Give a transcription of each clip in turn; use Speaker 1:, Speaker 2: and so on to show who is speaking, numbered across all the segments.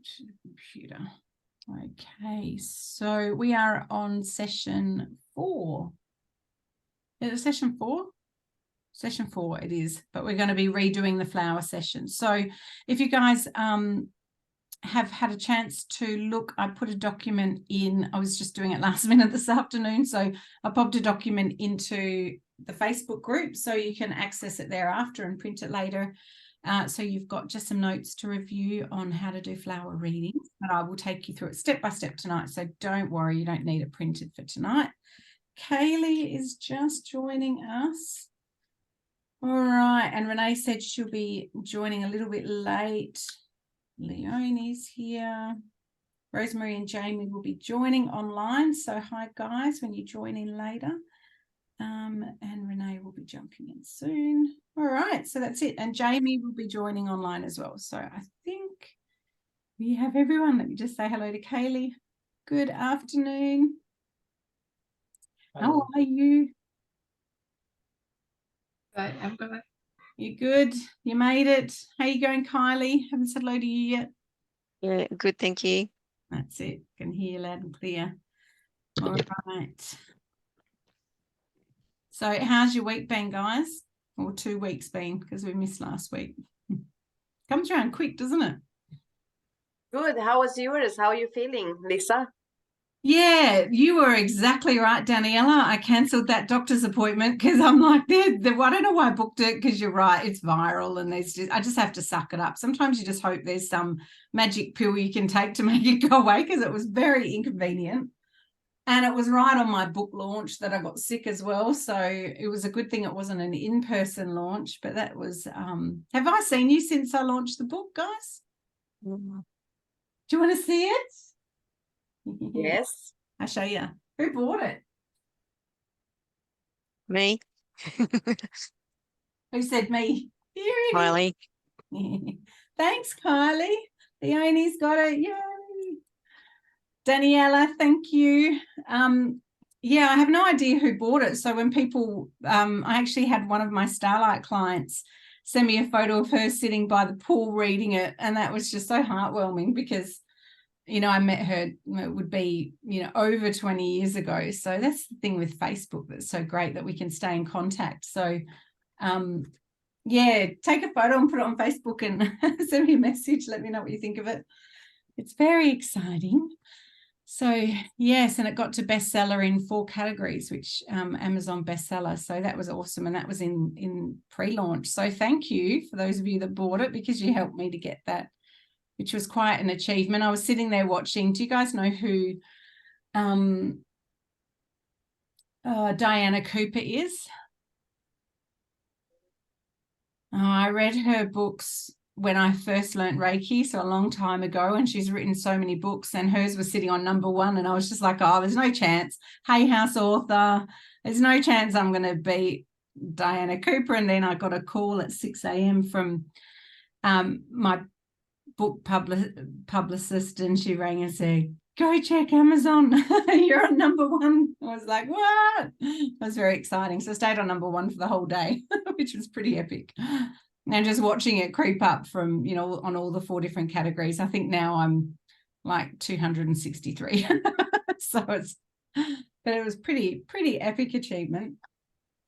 Speaker 1: to the computer. Okay, so we are on session 4. Is it session 4? Session 4 it is, but we're going to be redoing the flower session. So if you guys have had a chance to look, I put a document in. I was just doing it last minute this afternoon, so I popped a document into the Facebook group so you can access it thereafter and print it later. So you've got just some notes to review on how to do flower readings, but I will take you through it step by step tonight, so don't worry, you don't need it printed for tonight. Kaylee is just joining us. All right, and Renee said she'll be joining a little bit late. Leonie's here. Rosemary and Jamie will be joining online, so hi guys when you join in later. And Renee will be jumping in soon. All right, so that's it. And Jamie will be joining online as well. So I think we have everyone. Let me just say hello to Kaylee. Good afternoon. Hello. How are you?
Speaker 2: Good, I'm good.
Speaker 1: You good? You made it. How you going, Kylie? Haven't said hello to you yet.
Speaker 2: Yeah, good, thank you.
Speaker 1: That's it. Can hear you loud and clear. All right. So how's your week been, guys? Or 2 weeks been, because we missed last week. Comes around quick, doesn't it?
Speaker 3: Good. How was yours? How are you feeling, Lisa?
Speaker 1: Yeah, you were exactly right, Daniela. I cancelled that doctor's appointment because I'm like, I don't know why I booked it, because you're right, it's viral and I just have to suck it up. Sometimes you just hope there's some magic pill you can take to make it go away, because it was very inconvenient. And it was right on my book launch that I got sick as well. So it was a good thing it wasn't an in-person launch, but that was, have I seen you since I launched the book, guys?
Speaker 2: Mm-hmm.
Speaker 1: Do you want to see it?
Speaker 3: Yes.
Speaker 1: I'll show you. Who bought it?
Speaker 2: Me?
Speaker 1: Who said me?
Speaker 2: Kylie.
Speaker 1: Thanks, Kylie. Leonie's got it. Yay. Daniela, thank you. Yeah, I have no idea who bought it. So when people, I actually had one of my Starlight clients send me a photo of her sitting by the pool reading it. And that was just so heartwarming because, you know, I met her, it would be, you know, over 20 years ago. So that's the thing with Facebook that's so great, that we can stay in contact. So, yeah, take a photo and put it on Facebook and send me a message. Let me know what you think of it. It's very exciting. So, yes, and it got to bestseller in 4 categories, which Amazon bestseller. So that was awesome. And that was in pre-launch. So thank you for those of you that bought it, because you helped me to get that, which was quite an achievement. I was sitting there watching. Do you guys know who Diana Cooper is? Oh, I read her books when I first learned Reiki, so a long time ago, and she's written so many books, and hers was sitting on #1, and I was just like, oh, there's no chance. Hay House author, there's no chance I'm going to beat Diana Cooper. And then I got a call at 6 a.m. from my book publicist, and she rang and said, go check Amazon. You're on #1. I was like, what? It was very exciting. So I stayed on #1 for the whole day, which was pretty epic. And just watching it creep up from, you know, on all the 4 different categories. I think now I'm like 263. So but it was pretty epic achievement.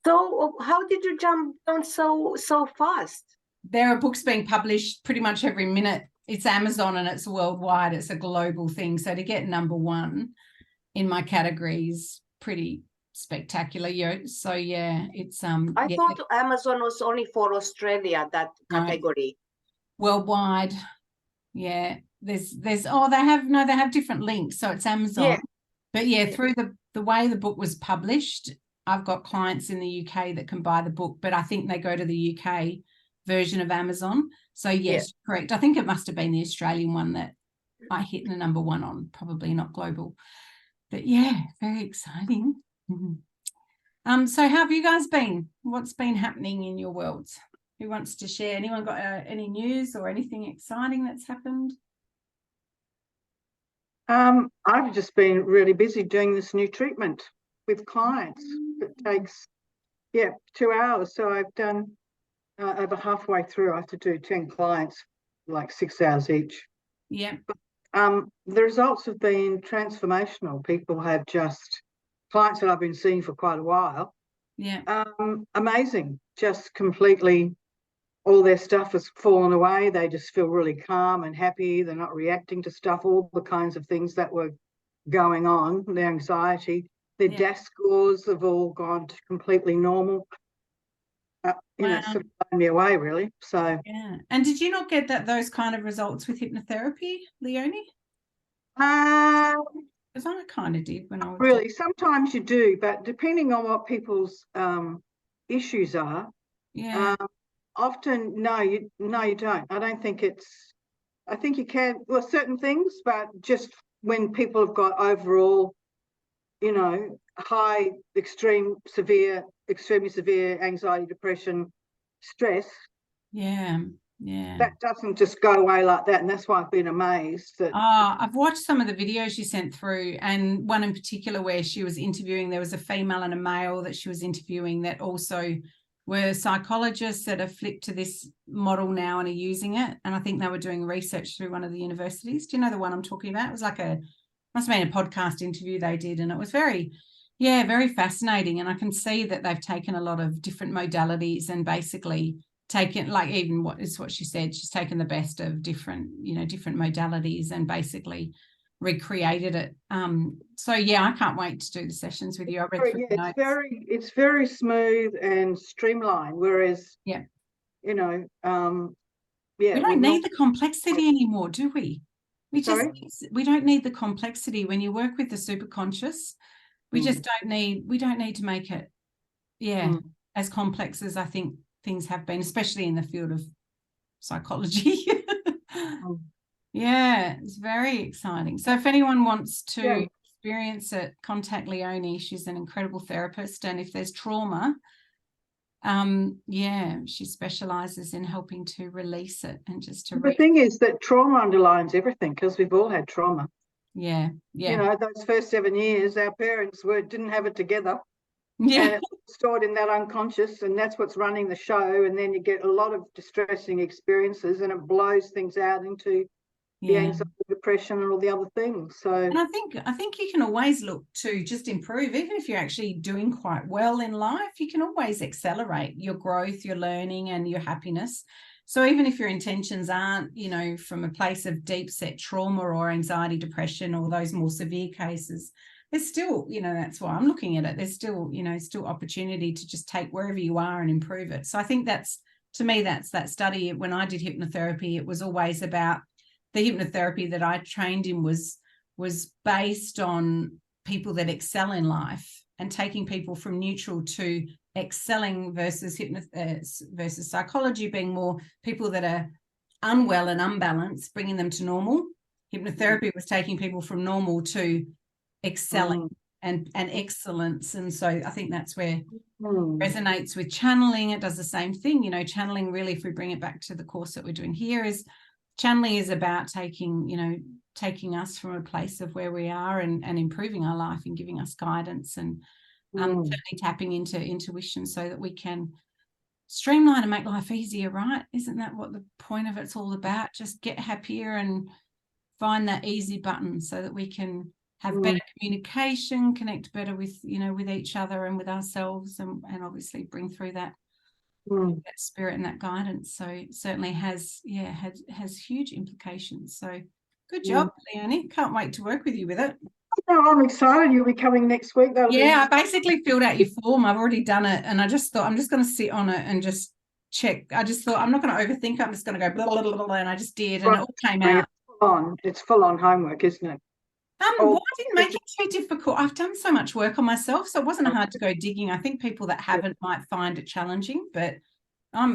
Speaker 3: So how did you jump down so fast?
Speaker 1: There are books being published pretty much every minute. It's Amazon and it's worldwide. It's a global thing. So to get #1 in my category is pretty spectacular. So yeah, it's
Speaker 3: I thought Amazon was only for Australia, that category.
Speaker 1: Worldwide. Yeah. There's they have different links. So it's Amazon.
Speaker 3: Yeah.
Speaker 1: But yeah, through the way the book was published, I've got clients in the UK that can buy the book, but I think they go to the UK version of Amazon. So yes, correct. I think it must have been the Australian one that I hit the #1 on, probably not global. But yeah, very exciting. So how have you guys been? What's been happening in your worlds? Who wants to share? Anyone got any news or anything exciting that's happened?
Speaker 4: I've just been really busy doing this new treatment with clients. It takes 2 hours. So I've done over halfway through. I have to do 10 clients, like 6 hours each.
Speaker 1: Yeah.
Speaker 4: But the results have been transformational. People have clients that I've been seeing for quite a while.
Speaker 1: Yeah.
Speaker 4: Amazing. Just completely, all their stuff has fallen away. They just feel really calm and happy. They're not reacting to stuff, all the kinds of things that were going on, the anxiety. Their DAS scores have all gone to completely normal. It's sort of blown me away, really. So
Speaker 1: yeah. And did you not get those kind of results with hypnotherapy, Leonie? Because I kind of did when I was
Speaker 4: really. Sometimes you do, but depending on what people's issues are, often no, you don't. I don't think it's. I think you can. Well, certain things, but just when people have got overall, high, extremely severe anxiety, depression, stress.
Speaker 1: Yeah.
Speaker 4: That doesn't just go away like that. And that's why I've been amazed that.
Speaker 1: I've watched some of the videos you sent through, and one in particular where she was interviewing, there was a female and a male that she was interviewing that also were psychologists that have flipped to this model now and are using it. And I think they were doing research through one of the universities. Do you know the one I'm talking about? It was like must have been a podcast interview they did. And it was very fascinating. And I can see that they've taken a lot of different modalities and basically taken, like, even what she said, she's taken the best of different modalities and basically recreated it. So yeah, I can't wait to do the sessions with you. I read through the notes.
Speaker 4: It's very smooth and streamlined, whereas we don't
Speaker 1: need the complexity anymore, do we? We don't need the complexity. When you work with the superconscious, we just don't need to make it as complex as I think things have been, especially in the field of psychology. Yeah, it's very exciting. So if anyone wants to experience it, contact Leonie. She's an incredible therapist. And if there's trauma, she specializes in helping to release it and just to.
Speaker 4: The thing is that trauma underlines everything, because we've all had trauma.
Speaker 1: Yeah.
Speaker 4: Those first 7 years, our parents didn't have it together.
Speaker 1: Yeah.
Speaker 4: And it's stored in that unconscious, and that's what's running the show. And then you get a lot of distressing experiences, and it blows things out into the anxiety, depression, and all the other things. So,
Speaker 1: and I think you can always look to just improve. Even if you're actually doing quite well in life, you can always accelerate your growth, your learning, and your happiness. So even if your intentions aren't, from a place of deep set trauma or anxiety, depression, or those more severe cases, there's still, that's why I'm looking at it. There's still, still opportunity to just take wherever you are and improve it. So I think to me, that's that study. When I did hypnotherapy, it was always about the hypnotherapy that I trained in was based on people that excel in life, and taking people from neutral to excelling versus versus psychology being more people that are unwell and unbalanced, bringing them to normal. Hypnotherapy was taking people from normal to excelling and excellence. And so I think that's where it resonates with channeling. It does the same thing. Channeling, really, if we bring it back to the course that we're doing here, is channeling is about taking us from a place of where we are and improving our life and giving us guidance, and certainly tapping into intuition so that we can streamline and make life easier, right? Isn't that what the point of it's all about? Just get happier and find that easy button so that we can have better communication, connect better with, with each other and with ourselves, and obviously bring through that spirit and that guidance. So it certainly has huge implications. So good job, Leonie. Can't wait to work with you with it.
Speaker 4: No, I'm excited. You'll be coming next week.
Speaker 1: I basically filled out your form. I've already done it, and I just thought I'm just going to sit on it and just check. I just thought I'm not going to overthink it. I'm just going to go blah, blah, blah, blah, and I just did, and it all came out.
Speaker 4: It's full on homework, isn't it?
Speaker 1: Why didn't make it too difficult? I've done so much work on myself, so it wasn't hard to go digging. I think people that haven't might find it challenging, but I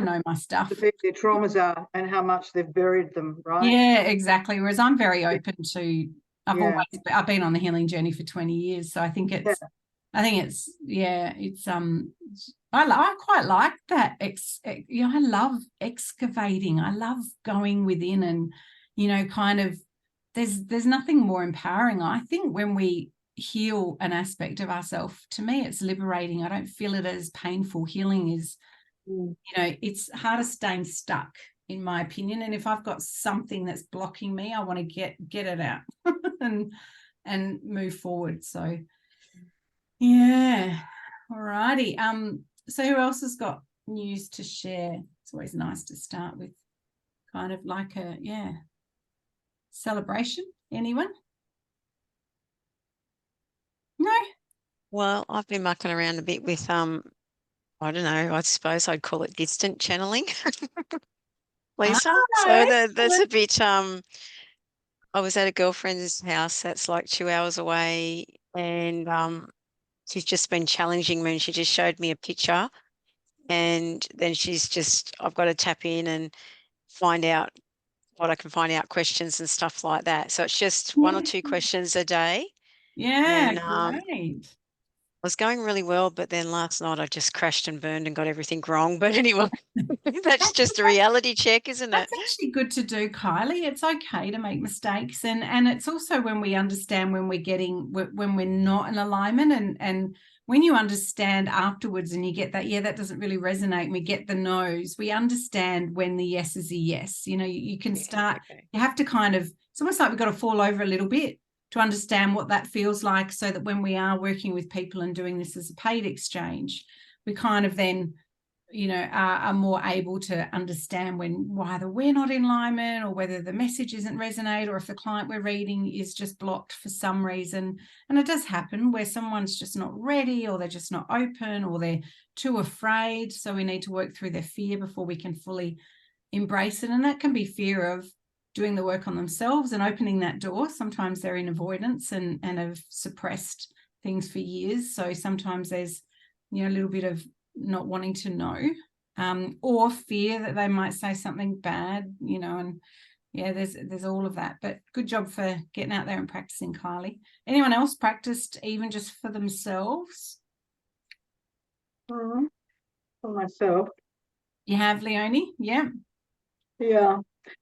Speaker 1: know my stuff.
Speaker 4: Their traumas are and how much they've buried them, right?
Speaker 1: Yeah, exactly. Whereas I'm very open to. I've been on the healing journey for 20 years, so I think it's. I quite like that. I love excavating. I love going within and, kind of. There's nothing more empowering. I think when we heal an aspect of ourselves, to me, it's liberating. I don't feel it as painful. Healing is, it's harder staying stuck. in my opinion. And if I've got something that's blocking me, I want to get it out and move forward. So yeah, all righty. So who else has got news to share? It's always nice to start with kind of like a celebration. Anyone? No?
Speaker 2: Well, I've been mucking around a bit with I don't know, I suppose I'd call it distant channeling. Lisa. So there's a bit I was at a girlfriend's house that's like 2 hours away, and she's just been challenging me, and she just showed me a picture, and then I've got to tap in and find out what I can find out, questions and stuff like that. So it's just one or two questions a day.
Speaker 1: Yeah,
Speaker 2: And
Speaker 1: great.
Speaker 2: I was going really well, but then last night I just crashed and burned and got everything wrong. But anyway, that's just a reality check, isn't it?
Speaker 1: That's actually good to do, Kylie. It's okay to make mistakes, and it's also when we understand when we're not in alignment, and when you understand afterwards and you get that, that doesn't really resonate, and we get the no's, we understand when the yes is a yes. You can start, you have to kind of, it's almost like we've got to fall over a little bit to understand what that feels like, so that when we are working with people and doing this as a paid exchange, we kind of then are more able to understand whether we're not in alignment, or whether the message isn't resonate, or if the client we're reading is just blocked for some reason. And it does happen where someone's just not ready, or they're just not open, or they're too afraid. So we need to work through their fear before we can fully embrace it. And that can be fear of doing the work on themselves and opening that door. Sometimes they're in avoidance and have suppressed things for years. So sometimes there's a little bit of not wanting to know, or fear that they might say something bad, and there's all of that. But good job for getting out there and practicing, Kylie. Anyone else practiced even just for themselves?
Speaker 4: For myself.
Speaker 1: You have, Leonie? Yeah.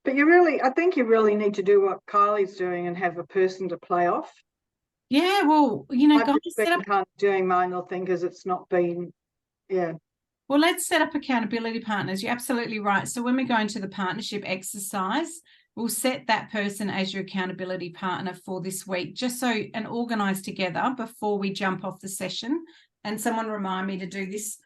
Speaker 4: But I think you really need to do what Kylie's doing and have a person to play off.
Speaker 1: Yeah, well,
Speaker 4: I've
Speaker 1: guys,
Speaker 4: just been kind of doing my own thing because it's not been,
Speaker 1: Well, let's set up accountability partners. You're absolutely right. So when we go into the partnership exercise, we'll set that person as your accountability partner for this week, just so, and organize together before we jump off the session. And someone remind me to do this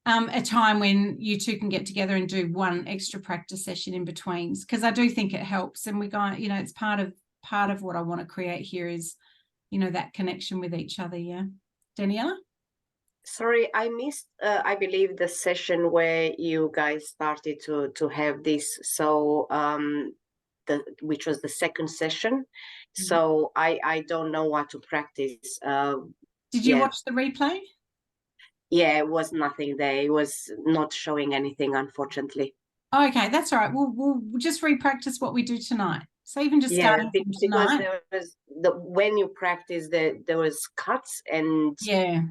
Speaker 1: a time when you two can get together and do one extra practice session in betweens, because I do think it helps. And we go, it's part of what I want to create here is, that connection with each other. Yeah. Daniela?
Speaker 3: Sorry, I missed, I believe, the session where you guys started to have this. So which was the second session. So I don't know what to practice.
Speaker 1: Did you watch the replay?
Speaker 3: Yeah, it was nothing there. It was not showing anything, unfortunately.
Speaker 1: Okay, that's all right. We'll just re-practice what we do tonight. So even just starting from tonight.
Speaker 3: Because there was when you practice, there was cuts and
Speaker 1: it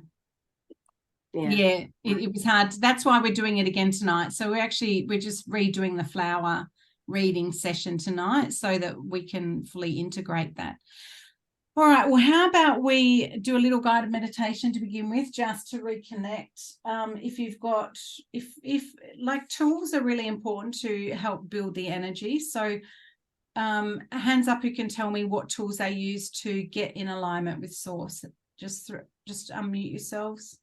Speaker 1: was hard. That's why we're doing it again tonight. So we're just redoing the flower reading session tonight so that we can fully integrate that. All right, well, how about we do a little guided meditation to begin with, just to reconnect. If like, tools are really important to help build the energy. So hands up who can tell me what tools they use to get in alignment with source. Just unmute yourselves.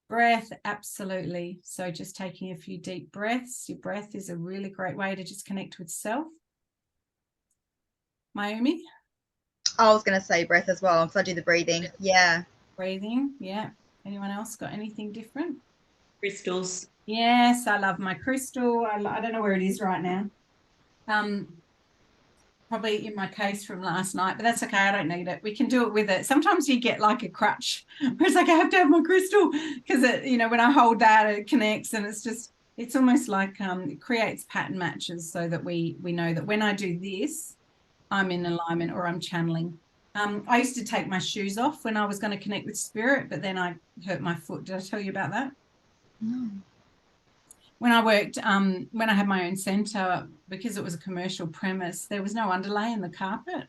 Speaker 1: Breath, absolutely. So just taking a few deep breaths. Your breath is a really great way to just connect with self. Mayumi?
Speaker 5: I was going to say breath as well, because I do the breathing. Yeah.
Speaker 1: Breathing, yeah. Anyone else got anything different?
Speaker 6: Crystals.
Speaker 1: Yes, I love my crystal. I don't know where it is right now. Probably in my case from last night, but that's okay. I don't need it. We can do it with it. Sometimes you get like a crutch where it's like, I have to have my crystal, because it, when I hold that, it connects, and it's almost like it creates pattern matches, so that we know that when I do this, I'm in alignment or I'm channeling. I used to take my shoes off when I was going to connect with spirit, but then I hurt my foot. Did I tell you about that?
Speaker 5: No.
Speaker 1: When I worked, when I had my own centre, because it was a commercial premise, there was no underlay in the carpet.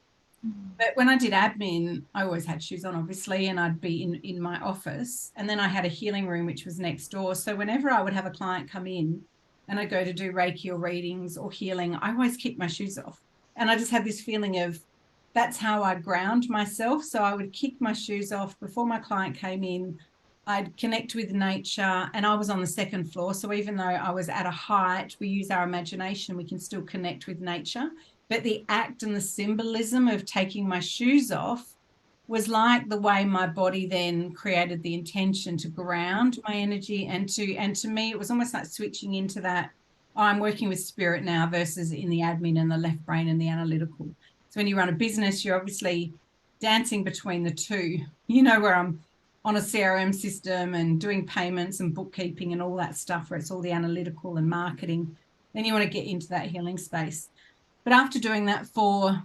Speaker 1: But when I did admin, I always had shoes on, obviously, and I'd be in my office. And then I had a healing room, which was next door. So whenever I would have a client come in and I go to do Reiki or readings or healing, I always keep my shoes off. And I just had this feeling of that's how I ground myself. So I would kick my shoes off before my client came in. I'd connect with nature, and I was on the second floor. So even though I was at a height, we use our imagination, we can still connect with nature. But the act and the symbolism of taking my shoes off was like the way my body then created the intention to ground my energy, and to me it was almost like switching into that, oh, I'm working with spirit now versus in the admin and the left brain and the analytical. So when you run a business, you're obviously dancing between the two, where I'm on a CRM system and doing payments and bookkeeping and all that stuff where it's all the analytical and marketing. Then you want to get into that healing space. But after doing that for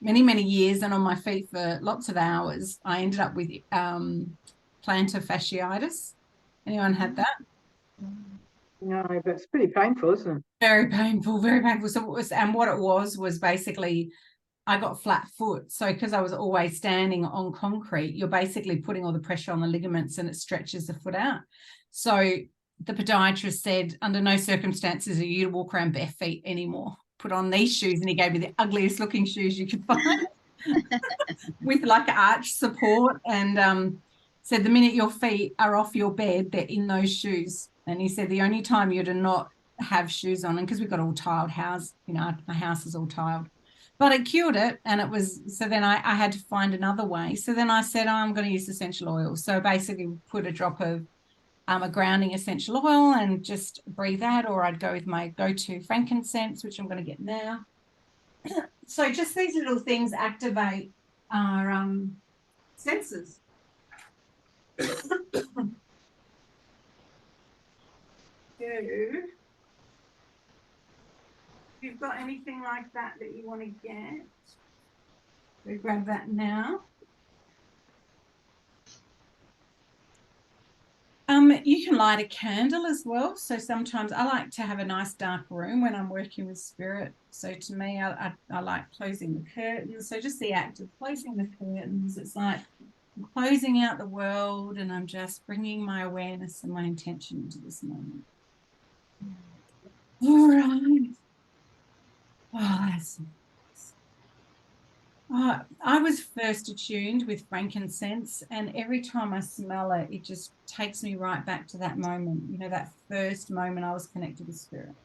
Speaker 1: many, many years and on my feet for lots of hours, I ended up with plantar fasciitis. Anyone had that?
Speaker 4: No, but it's pretty painful, isn't it?
Speaker 1: Very painful, very painful. So what it was basically I got flat foot. So because I was always standing on concrete, you're basically putting all the pressure on the ligaments and it stretches the foot out. So the podiatrist said, under no circumstances are you to walk around bare feet anymore. Put on these shoes. And he gave me the ugliest looking shoes you could find with like arch support, and said the minute your feet are off your bed, they're in those shoes. And he said the only time you're to not have shoes on, and because we've got all tiled house, my house is all tiled, but it cured it. And it was, so then I had to find another way. So then I said, I'm going to use essential oil. So basically put a drop of a grounding essential oil and just breathe that, or I'd go with my go-to frankincense, which I'm going to get now. So just these little things activate our senses. If you've got anything like that you want to get, we grab that now. You can light a candle as well. So sometimes I like to have a nice dark room when I'm working with spirit. So to me, I like closing the curtains. So just the act of closing the curtains, it's like I'm closing out the world and I'm just bringing my awareness and my intention into this moment. All right. Oh, that's nice. I was first attuned with frankincense, and every time I smell it, it just takes me right back to that moment, that first moment I was connected with spirit.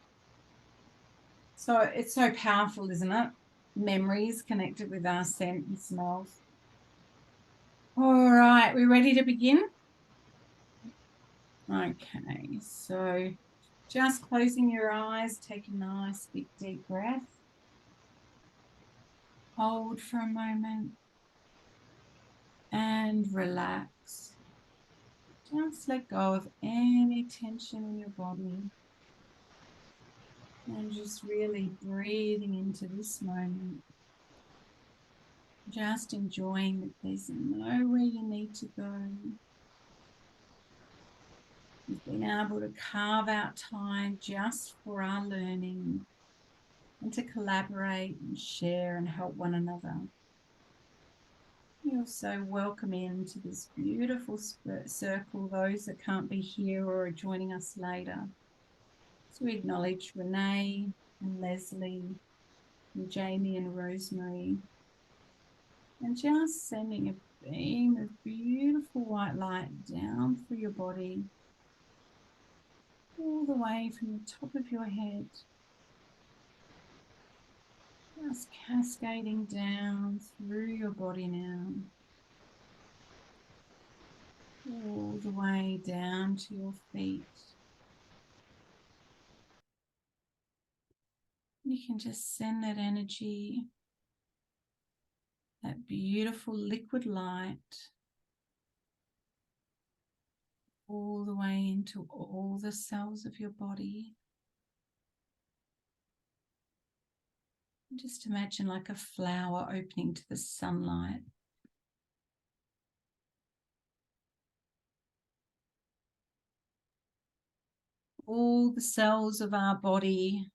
Speaker 1: So it's so powerful, isn't it? Memories connected with our scent and smells. All right, we ready to begin? Okay, so just closing your eyes, take a nice big deep breath. Hold for a moment and relax. Just let go of any tension in your body and just really breathing into this moment. Just enjoying that there's nowhere you need to go. You've been able to carve out time just for our learning and to collaborate and share and help one another. You also welcome into this beautiful circle those that can't be here or are joining us later. So we acknowledge Renee and Leslie and Jamie and Rosemary, and just sending a beam of beautiful white light down through your body, all the way from the top of your head, just cascading down through your body now, all the way down to your feet. You can just send that energy, that beautiful liquid light, all the way into all the cells of your body. Just imagine like a flower opening to the sunlight. All the cells of our body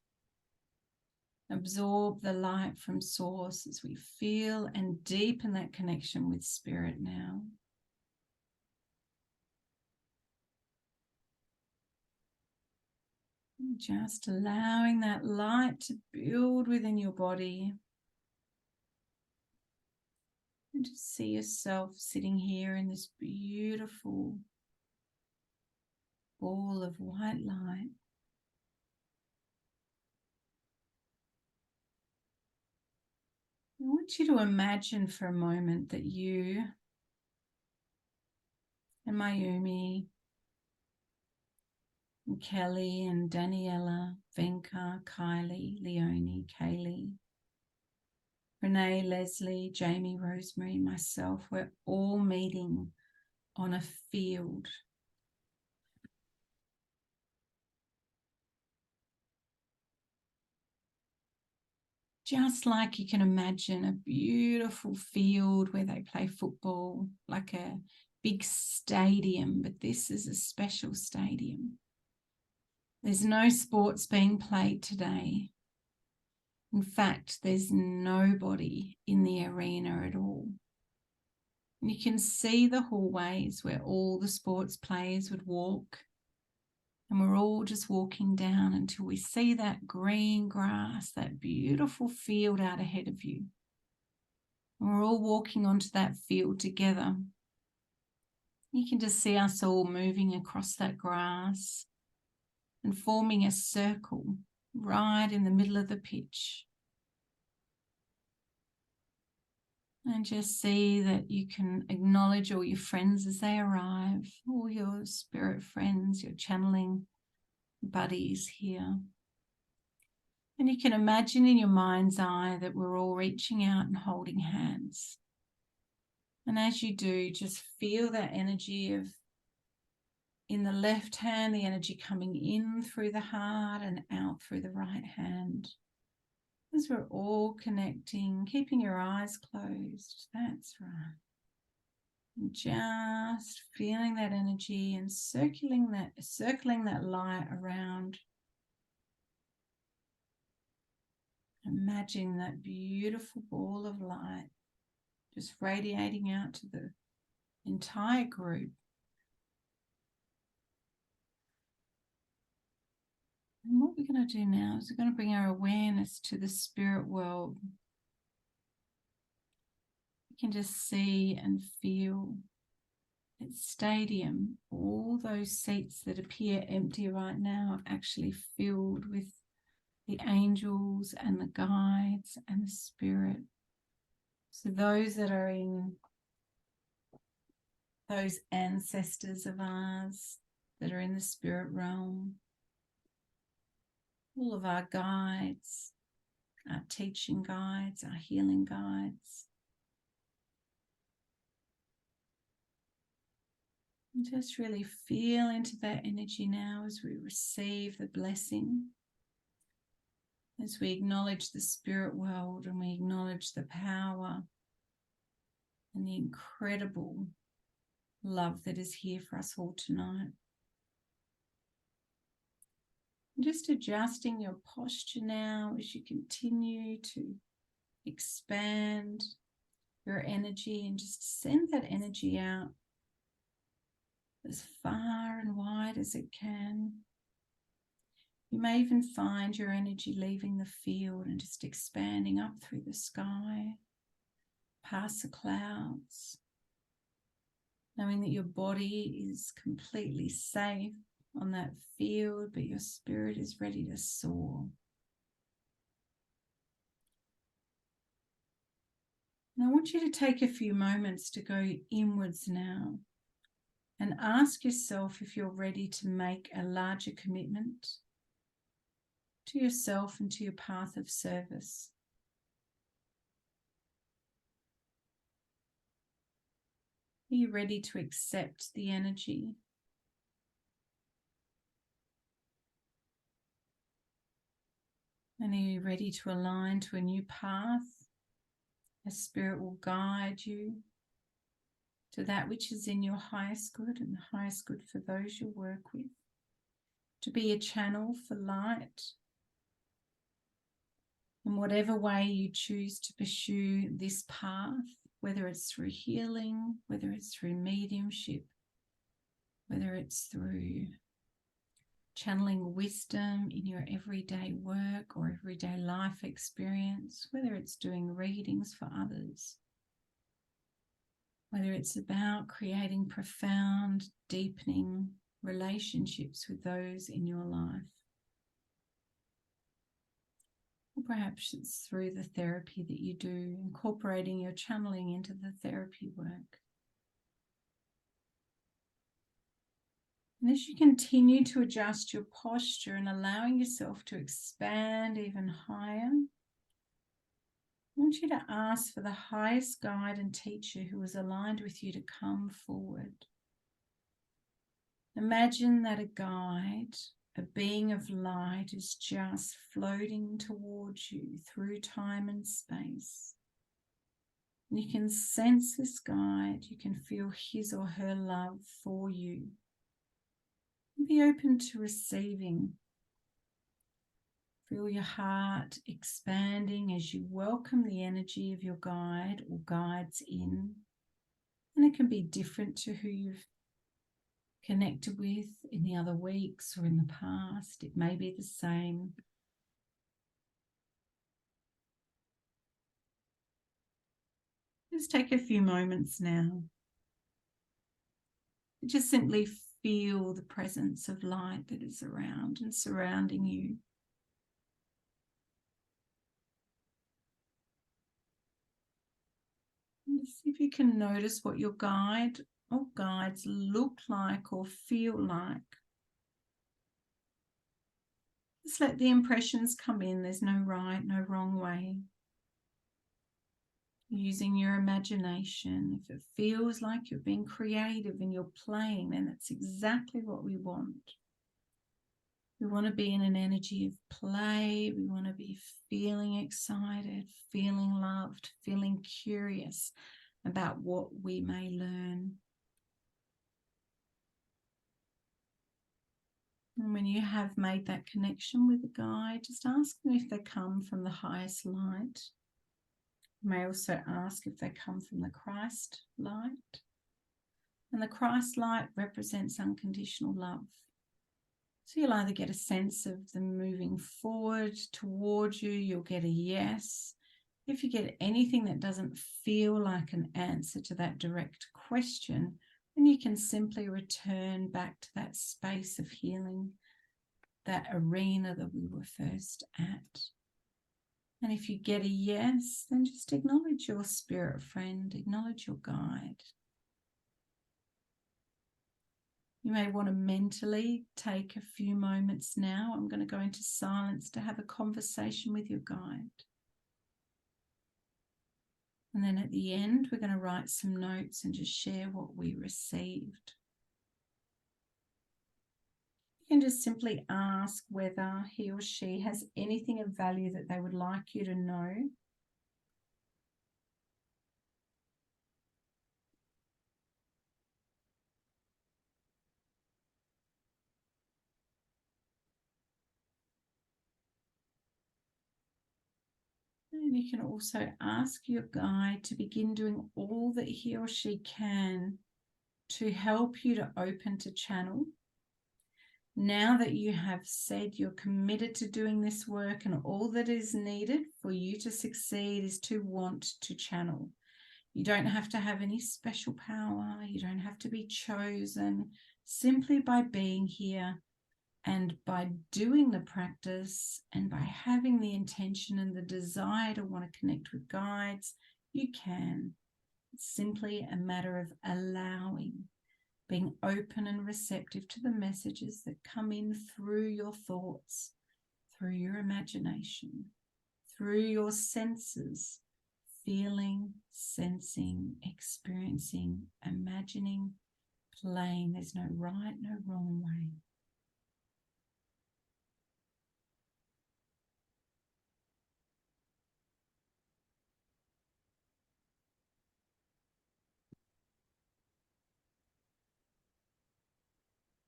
Speaker 1: Absorb the light from source as we feel and deepen that connection with spirit now. Just allowing that light to build within your body. And to see yourself sitting here in this beautiful ball of white light. I want you to imagine for a moment that you and Mayumi and Kelly and Daniela, Venka, Kylie, Leonie, Kaylee, Renee, Leslie, Jamie, Rosemary, myself, we're all meeting on a field. Just like you can imagine a beautiful field where they play football, like a big stadium, but this is a special stadium. There's no sports being played today. In fact, there's nobody in the arena at all. And you can see the hallways where all the sports players would walk. And we're all just walking down until we see that green grass, that beautiful field out ahead of you. And we're all walking onto that field together. You can just see us all moving across that grass and forming a circle right in the middle of the pitch. And just see that you can acknowledge all your friends as they arrive, all your spirit friends, your channeling buddies here. And you can imagine in your mind's eye that we're all reaching out and holding hands. And as you do, just feel that energy of, in the left hand, the energy coming in through the heart and out through the right hand. As we're all connecting, keeping your eyes closed. That's right. And just feeling that energy and circling that light around. Imagine that beautiful ball of light just radiating out to the entire group. And what we're going to do now is we're going to bring our awareness to the spirit world. You can just see and feel that stadium, all those seats that appear empty right now are actually filled with the angels and the guides and the spirit. So those that are in, those ancestors of ours that are in the spirit realm, all of our guides, our teaching guides, our healing guides. And just really feel into that energy now as we receive the blessing, as we acknowledge the spirit world and we acknowledge the power and the incredible love that is here for us all tonight. Just adjusting your posture now as you continue to expand your energy and just send that energy out as far and wide as it can. You may even find your energy leaving the field and just expanding up through the sky, past the clouds, knowing that your body is completely safe on that field, but your spirit is ready to soar. And I want you to take a few moments to go inwards now and ask yourself if you're ready to make a larger commitment to yourself and to your path of service. Are you ready to accept the energy? And are you ready to align to a new path? A spirit will guide you to that which is in your highest good and the highest good for those you work with. To be a channel for light In whatever way you choose to pursue this path, whether it's through healing, whether it's through mediumship, whether it's through channeling wisdom in your everyday work or everyday life experience, whether it's doing readings for others, whether it's about creating profound, deepening relationships with those in your life. Or perhaps it's through the therapy that you do, incorporating your channeling into the therapy work. And as you continue to adjust your posture and allowing yourself to expand even higher, I want you to ask for the highest guide and teacher who is aligned with you to come forward. Imagine that a guide, a being of light, is just floating towards you through time and space. And you can sense this guide, you can feel his or her love for you. And be open to receiving. Feel your heart expanding as you welcome the energy of your guide or guides in. And it can be different to who you've connected with in the other weeks or in the past. It may be the same. Just take a few moments now. Just simply feel the presence of light that is around and surrounding you. See if you can notice what your guide or guides look like or feel like. Just let the impressions come in. There's no right, no wrong way. Using your imagination. If it feels like you're being creative and you're playing, then that's exactly what we want. We want to be in an energy of play. We want to be feeling excited, feeling loved, feeling curious about what we may learn. And when you have made that connection with the guide, just ask them if they come from the highest light. You may also ask if they come from the Christ light. And the Christ light represents unconditional love. So you'll either get a sense of them moving forward towards you, you'll get a yes. If you get anything that doesn't feel like an answer to that direct question, then you can simply return back to that space of healing, that arena that we were first at. And if you get a yes, then just acknowledge your spirit friend, acknowledge your guide. You may want to mentally take a few moments now. I'm going to go into silence to have a conversation with your guide. And then at the end, we're going to write some notes and just share what we received. You can just simply ask whether he or she has anything of value that they would like you to know. And you can also ask your guide to begin doing all that he or she can to help you to open to channel. Now that you have said you're committed to doing this work and all that is needed for you to succeed is to want to channel. You don't have to have any special power. You don't have to be chosen. Simply by being here and by doing the practice and by having the intention and the desire to want to connect with guides, you can. It's simply a matter of allowing, being open and receptive to the messages that come in through your thoughts, through your imagination, through your senses, feeling, sensing, experiencing, imagining, playing. There's no right, no wrong way.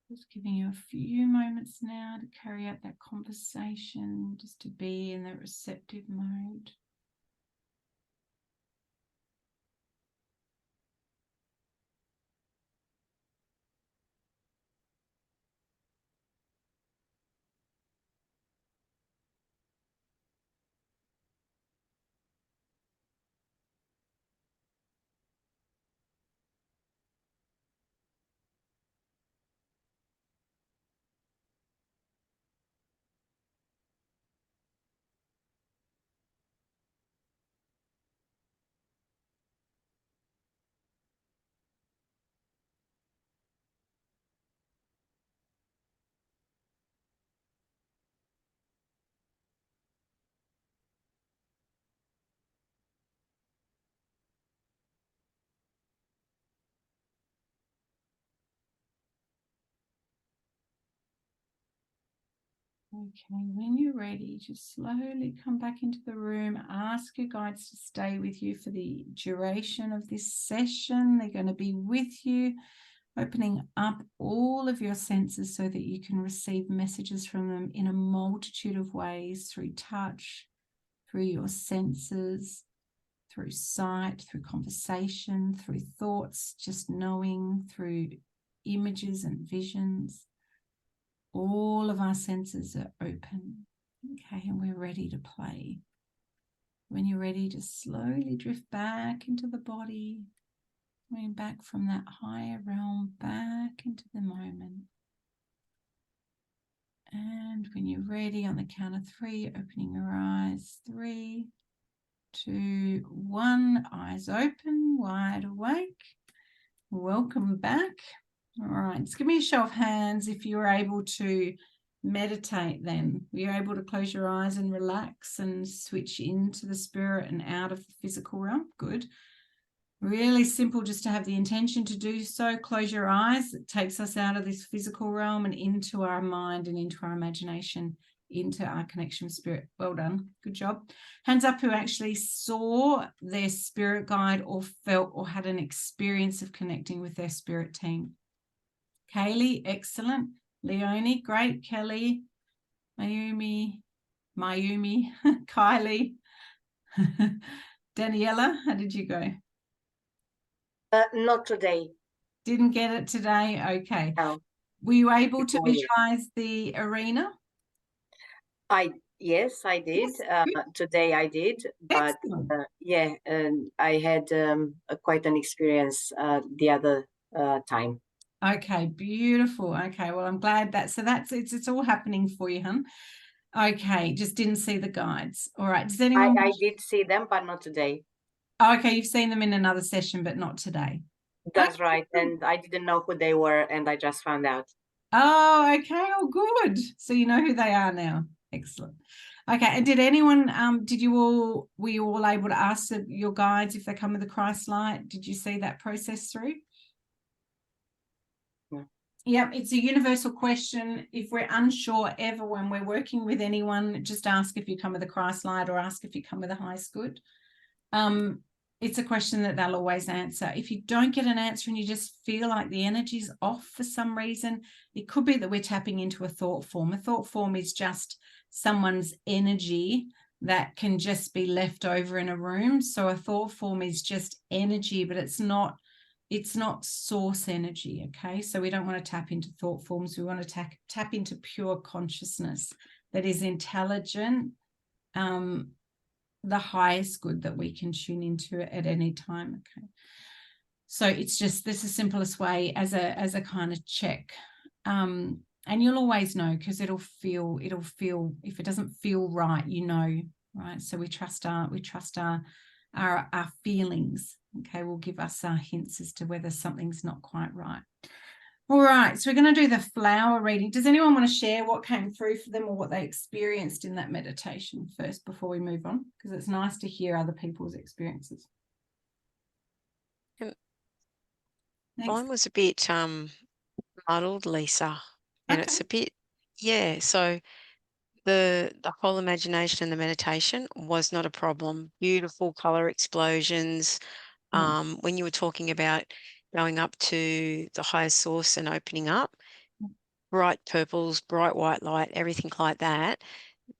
Speaker 1: Just giving you a few moments now to carry out that conversation, just to be in that receptive mode. Okay, when you're ready, just slowly come back into the room. Ask your guides to stay with you for the duration of this session. They're going to be with you, opening up all of your senses so that you can receive messages from them in a multitude of ways, through touch, through your senses, through sight, through conversation, through thoughts, just knowing, through images and visions. All of our senses are open. Okay, and we're ready to play. When you're ready, just slowly drift back into the body, going back from that higher realm back into the moment. And when you're ready, on the count of 3, opening your eyes. 3, 2, 1, eyes open, wide awake. Welcome back. All right, just give me a show of hands if you're able to meditate then. Were you able to close your eyes and relax and switch into the spirit and out of the physical realm? Good. Really simple, just to have the intention to do so. Close your eyes. It takes us out of this physical realm and into our mind and into our imagination, into our connection with spirit. Well done. Good job. Hands up who actually saw their spirit guide or felt or had an experience of connecting with their spirit team. Kaylee, excellent. Leonie, great. Kelly, Mayumi, Kylie, Daniela, how did you go?
Speaker 3: Not today.
Speaker 1: Didn't get it today? Okay.
Speaker 3: No.
Speaker 1: Were you able to
Speaker 3: Before, yes.
Speaker 1: visualize the arena?
Speaker 3: Yes, I did.
Speaker 1: Yes,
Speaker 3: Today I did, but
Speaker 1: excellent.
Speaker 3: yeah, I had quite an experience the other time.
Speaker 1: Okay, beautiful. Okay, well, I'm glad that, so that's, it's all happening for you, hun. Okay, just didn't see the guides. All right, does anyone?
Speaker 3: I did see them, but not today.
Speaker 1: Okay, you've seen them in another session, but not today.
Speaker 3: That's
Speaker 1: Okay.
Speaker 3: right. And I didn't know who they were, and I just found out.
Speaker 1: Oh, okay. Oh, good. So you know who they are now. Excellent. Okay. And did anyone, were you all able to ask your guides if they come with a Christ light? Did you see that process through?
Speaker 3: Yeah.
Speaker 1: Yep. It's a universal question. If we're unsure ever when we're working with anyone, just ask if you come with a Christ light or ask if you come with a highest good. It's a question that they'll always answer. If you don't get an answer and you just feel like the energy's off for some reason, it could be that we're tapping into a thought form. A thought form is just someone's energy that can just be left over in a room. So a thought form is just energy, but it's not source energy. Okay, so we don't want to tap into thought forms. We want to tap into pure consciousness that is intelligent, the highest good that we can tune into at any time. Okay, so it's just, this is the simplest way as a kind of check, and you'll always know, because it'll feel, if it doesn't feel right, you know, right? So we trust our feelings. Okay, will give us our hints as to whether something's not quite right. All right, so we're going to do the flower reading. Does anyone want to share what came through for them or what they experienced in that meditation first before we move on? Because it's nice to hear other people's experiences.
Speaker 2: Mine was a bit muddled, Lisa, and it's a bit, yeah. So the whole imagination and the meditation was not a problem. Beautiful color explosions. When you were talking about going up to the higher source and opening up, bright purples, bright white light, everything like that.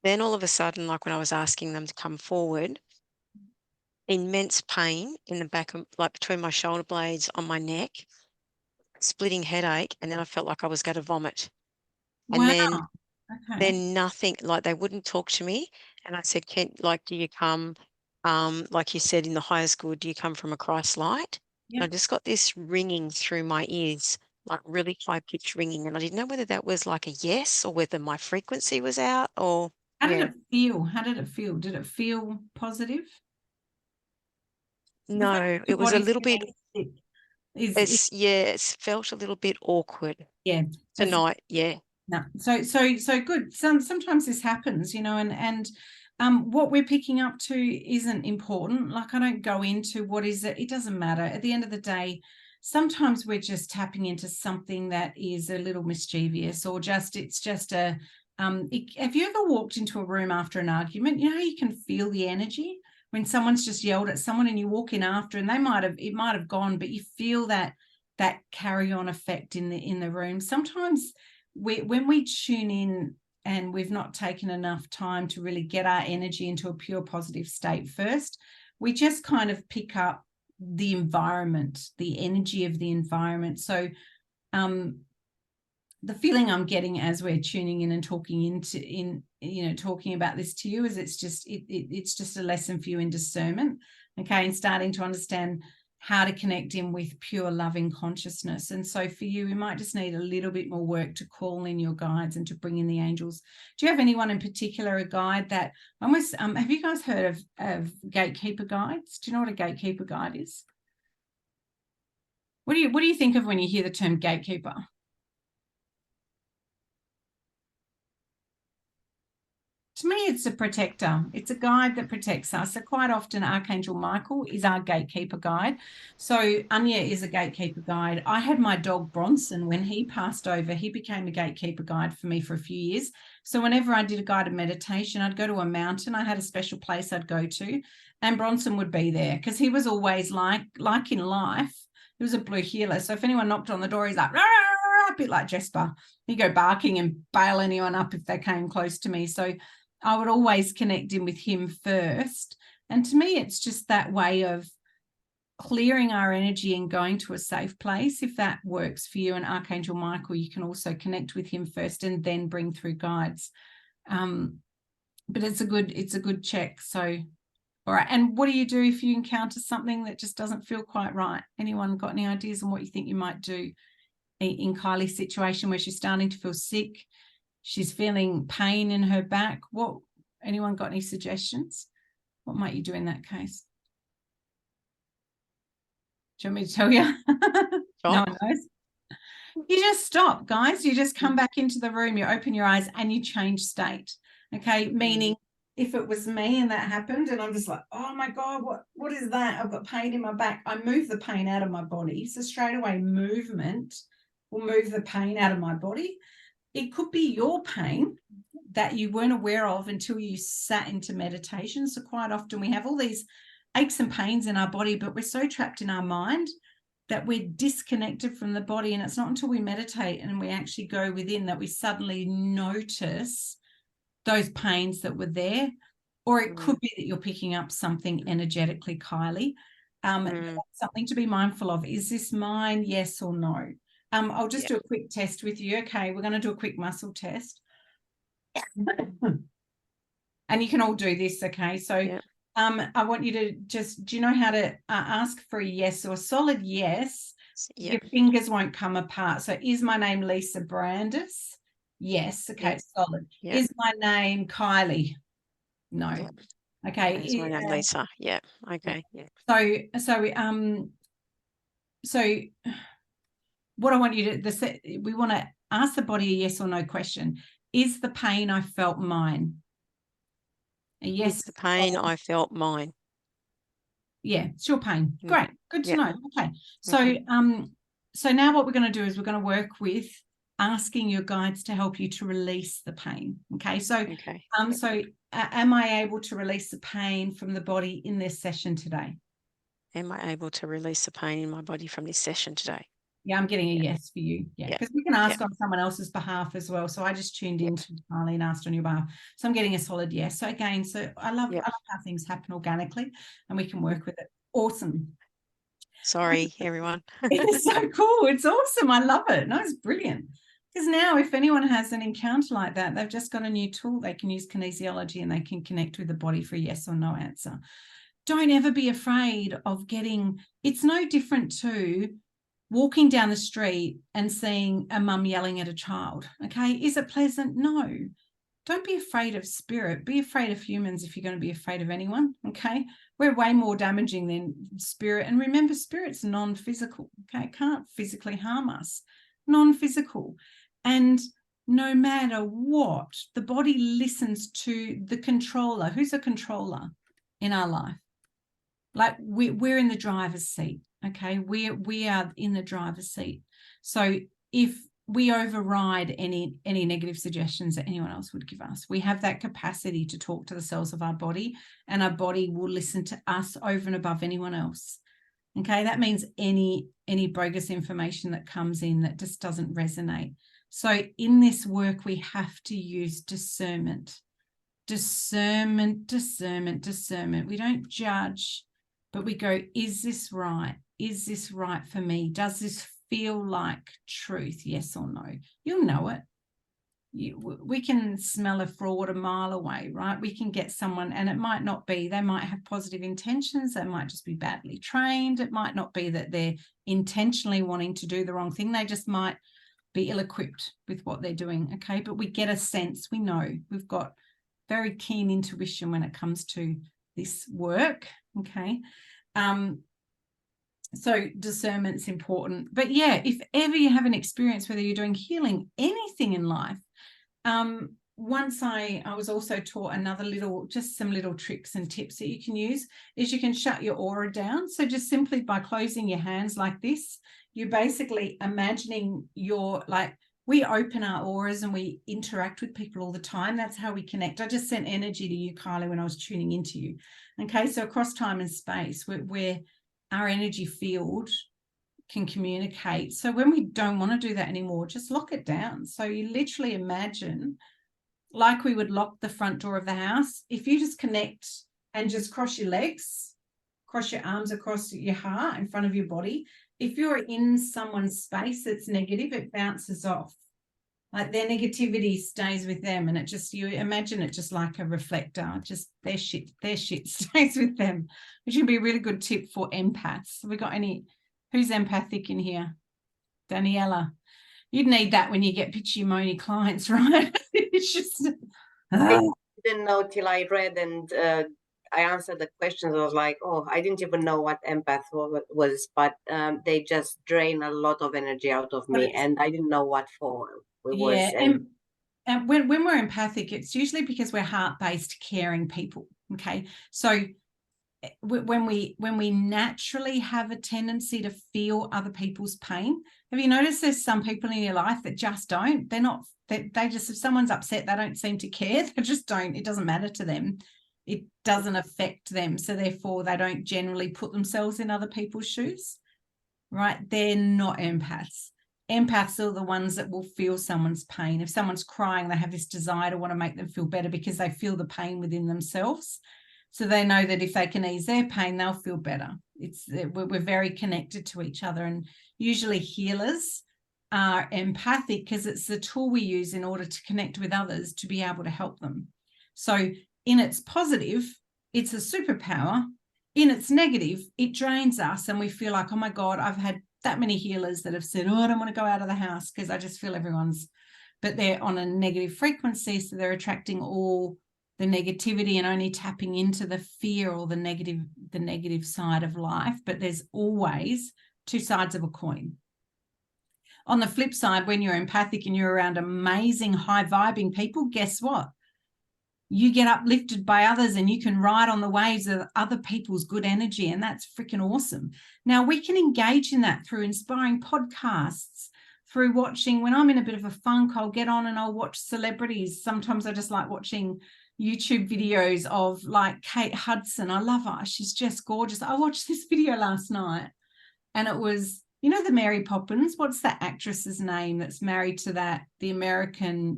Speaker 2: Then all of a sudden, like when I was asking them to come forward, immense pain in the back of, like between my shoulder blades on my neck, splitting headache, and then I felt like I was going to vomit. And
Speaker 1: Wow. Okay.
Speaker 2: then nothing, like they wouldn't talk to me. And I said, like, do you come, like you said in the higher school, do you come from a Christ light? And I
Speaker 1: Yep.
Speaker 2: just got this ringing through my ears, like really high pitched ringing. And I didn't know whether that was like a yes or whether my frequency was out or,
Speaker 1: How did
Speaker 2: yeah.
Speaker 1: it feel? How did it feel? Did it feel positive? The fact
Speaker 2: No,
Speaker 1: that
Speaker 2: it
Speaker 1: your
Speaker 2: was a
Speaker 1: body's
Speaker 2: little bit,
Speaker 1: feeling sick is
Speaker 2: it's felt a little bit awkward
Speaker 1: yeah. That's
Speaker 2: tonight. Yeah.
Speaker 1: no. So good. Sometimes this happens, you know, and what we're picking up to isn't important. Like I don't go into what is it. It doesn't matter. At the end of the day, sometimes we're just tapping into something that is a little mischievous or just it's just a have you ever walked into a room after an argument? You know, you can feel the energy when someone's just yelled at someone and you walk in after and it might have gone, but you feel that carry on effect in the room. Sometimes when we tune in and we've not taken enough time to really get our energy into a pure positive state first, we just kind of pick up the environment, the energy of the environment. So the feeling I'm getting as we're tuning in and talking talking about this to you is it's just a lesson for you in discernment, okay, and starting to understand how to connect in with pure loving consciousness. And so for you, we might just need a little bit more work to call in your guides and to bring in the angels. Do you have anyone in particular, a guide that almost have you guys heard of gatekeeper guides? Do you know what a gatekeeper guide is? What do you think of when you hear the term gatekeeper? To me, it's a protector. It's a guide that protects us. So quite often, Archangel Michael is our gatekeeper guide. So Anya is a gatekeeper guide. I had my dog Bronson. When he passed over, he became a gatekeeper guide for me for a few years. So whenever I did a guided meditation, I'd go to a mountain. I had a special place I'd go to, and Bronson would be there because he was always like in life. He was a blue healer. So if anyone knocked on the door, he's like, rah, rah, rah, a bit like Jesper. He'd go barking and bail anyone up if they came close to me. So I would always connect in with him first. And to me, it's just that way of clearing our energy and going to a safe place. If that works for you and Archangel Michael, you can also connect with him first and then bring through guides. But it's a good check. So, all right. And what do you do if you encounter something that just doesn't feel quite right? Anyone got any ideas on what you think you might do in Kylie's situation where she's starting to feel sick? She's feeling pain in her back. Anyone got any suggestions? What might you do in that case? Do you want me to tell you? No one knows. You just stop, guys. You just come back into the room, you open your eyes and you change state. Okay. Meaning if it was me and that happened and I'm just like, oh my God, what is that? I've got pain in my back. I move the pain out of my body. So straight away movement will move the pain out of my body. It could be your pain that you weren't aware of until you sat into meditation. So quite often we have all these aches and pains in our body, but we're so trapped in our mind that we're disconnected from the body. And it's not until we meditate and we actually go within that we suddenly notice those pains that were there. Or it could be that you're picking up something energetically, Kylie. Something to be mindful of. Is this mine? Yes or no? I'll just do a quick test with you. Okay, we're going to do a quick muscle test. And you can all do this, okay? So I want you to do you know how to ask for a yes or a solid yes? Your fingers won't come apart. So is my name Lisa Brandis? Yes, okay, solid. Is my name Kylie? No. Okay.
Speaker 2: Is my name Lisa? Yeah. Okay. Yeah.
Speaker 1: So what I want you to, we want to ask the body a yes or no question. Is the pain I felt mine? A yes.
Speaker 2: Is the pain I felt mine?
Speaker 1: Yeah, it's your pain. Great. Good to know. Okay. So, so now what we're going to do is we're going to work with asking your guides to help you to release the pain. Okay. So, am I able to release the pain from the body in this session today?
Speaker 2: Am I able to release the pain in my body from this session today?
Speaker 1: Yeah, I'm getting a yes for you. Yeah,
Speaker 2: Yeah.
Speaker 1: because we can ask on someone else's behalf as well. So I just tuned into Carly and asked on your behalf. So I'm getting a solid yes. So again, I love how things happen organically and we can work with it. Awesome.
Speaker 2: Sorry, everyone.
Speaker 1: It's so cool. It's awesome. I love it. No, it's brilliant. Because now if anyone has an encounter like that, they've just got a new tool. They can use kinesiology and they can connect with the body for a yes or no answer. Don't ever be afraid of it's no different to walking down the street and seeing a mum yelling at a child. Okay. Is it pleasant? No. Don't be afraid of spirit. Be afraid of humans if you're going to be afraid of anyone. Okay. We're way more damaging than spirit. And remember, spirit's non-physical. Okay. It can't physically harm us. Non-physical. And no matter what, the body listens to the controller. Who's a controller in our life? Like we're in the driver's seat. Okay. We are in the driver's seat. So if we override any negative suggestions that anyone else would give us, we have that capacity to talk to the cells of our body, and our body will listen to us over and above anyone else. Okay. That means any bogus information that comes in that just doesn't resonate. So in this work, we have to use discernment. Discernment. We don't judge, but we go, is this right? Is this right for me? Does this feel like truth? Yes or no? You'll know it. We can smell a fraud a mile away, right? We can get someone, and it might not be, they might have positive intentions. They might just be badly trained. It might not be that they're intentionally wanting to do the wrong thing. They just might be ill-equipped with what they're doing. Okay. But we get a sense, we know, we've got very keen intuition when it comes to this work. Okay. So discernment's important. But yeah, if ever you have an experience, whether you're doing healing, anything in life, once I was also taught some little tricks and tips that you can use, is you can shut your aura down. So just simply by closing your hands like this, you're basically imagining we open our auras and we interact with people all the time. That's how we connect. I just sent energy to you, Kylie, when I was tuning into you. Okay, so across time and space, where our energy field can communicate. So when we don't want to do that anymore, just lock it down. So you literally imagine like we would lock the front door of the house. If you just connect and just cross your legs, cross your arms across your heart in front of your body, if you're in someone's space that's negative, it bounces off. Like their negativity stays with them, and you imagine it just like a reflector, just their shit stays with them, which would be a really good tip for empaths. Have we got who's empathic in here? Daniela, you'd need that when you get pitchy moany clients, right? It's just
Speaker 3: I didn't know till I read and I answered the questions. I was like, oh, I didn't even know what empath was, but they just drain a lot of energy out of me, and I didn't know what for.
Speaker 1: Yeah, and when we're empathic, it's usually because we're heart-based, caring people. Okay, so when we naturally have a tendency to feel other people's pain, have you noticed there's some people in your life that just don't? They just, if someone's upset, they don't seem to care. They just don't. It doesn't matter to them. It doesn't affect them. So therefore, they don't generally put themselves in other people's shoes, right? They're not empaths. Empaths are the ones that will feel someone's pain. If someone's crying, they have this desire to want to make them feel better because they feel the pain within themselves. So they know that if they can ease their pain, they'll feel better. We're very connected to each other. And usually healers are empathic because it's the tool we use in order to connect with others to be able to help them. So in its positive, it's a superpower. In its negative, it drains us and we feel like, oh my God, I've had that many healers that have said, oh, I don't want to go out of the house because I just feel but they're on a negative frequency. So they're attracting all the negativity and only tapping into the fear or the negative side of life. But there's always two sides of a coin. On the flip side, when you're empathic and you're around amazing high vibing people, guess what? You get uplifted by others and you can ride on the waves of other people's good energy. And that's freaking awesome. Now we can engage in that through inspiring podcasts, through watching. When I'm in a bit of a funk, I'll get on and I'll watch celebrities. Sometimes I just like watching YouTube videos of like Kate Hudson. I love her. She's just gorgeous. I watched this video last night and it was you know, the Mary Poppins, what's that actress's name that's married to the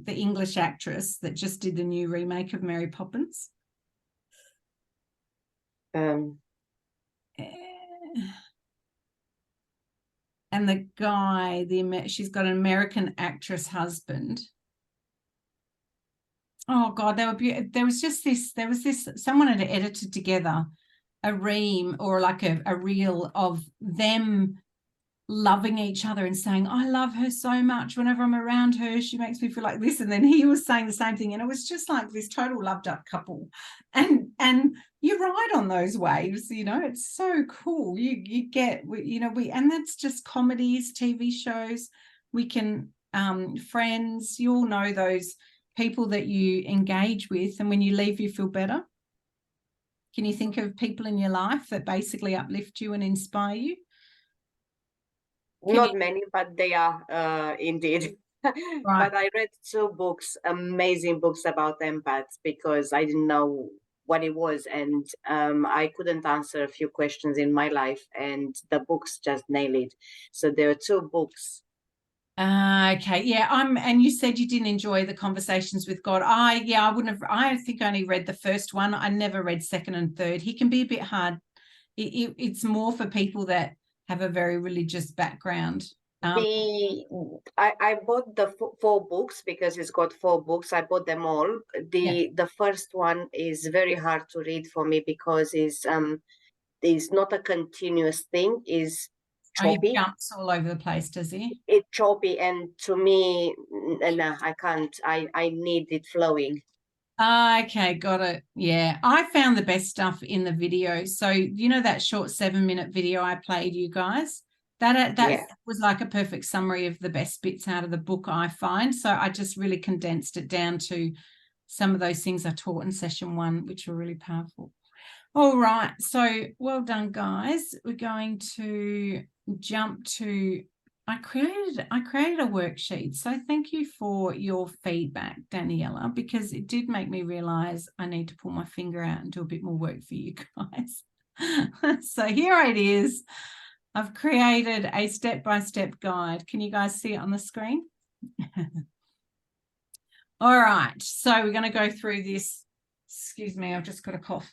Speaker 1: English actress that just did the new remake of Mary Poppins?
Speaker 3: Um,
Speaker 1: And the guy, she's got an American actress husband. Oh God, they were beautiful. There was this, someone had edited together a ream or like a reel of them loving each other and saying, I love her so much. Whenever I'm around her, she makes me feel like this. And then he was saying the same thing. And it was just like this total loved up couple. And you ride on those waves, you know, it's so cool. You get, you know, and that's just comedies, TV shows. We can, friends, you all know those people that you engage with. And when you leave, you feel better. Can you think of people in your life that basically uplift you and inspire you?
Speaker 3: Not many, but they are indeed.
Speaker 1: Right.
Speaker 3: But I read 2 books, amazing books about empaths, because I didn't know what it was, and I couldn't answer a few questions in my life, and the books just nailed it. So there are 2 books.
Speaker 1: Okay, yeah, and you said you didn't enjoy the conversations with God. I think I only read the first one. I never read second and third. He can be a bit hard. It's more for people that have a very religious background.
Speaker 3: I bought the 4 books because it's got 4 books. I bought them all. The first one is very hard to read for me because it's not a continuous thing. Is choppy.
Speaker 1: He jumps all over the place, does he?
Speaker 3: It's choppy, and to me, no, I can't. I need it flowing.
Speaker 1: Okay, got it. Yeah, I found the best stuff in the video. So you know that short 7-minute video I played you guys? That was like a perfect summary of the best bits out of the book, I find. So I just really condensed it down to some of those things I taught in session 1, which were really powerful. All right, so well done, guys. We're going to jump to, I created a worksheet. So thank you for your feedback, Daniela, because it did make me realize I need to pull my finger out and do a bit more work for you guys. So here it is. I've created a step-by-step guide. Can you guys see it on the screen? All right, so we're going to go through this. Excuse me, I've just got a cough.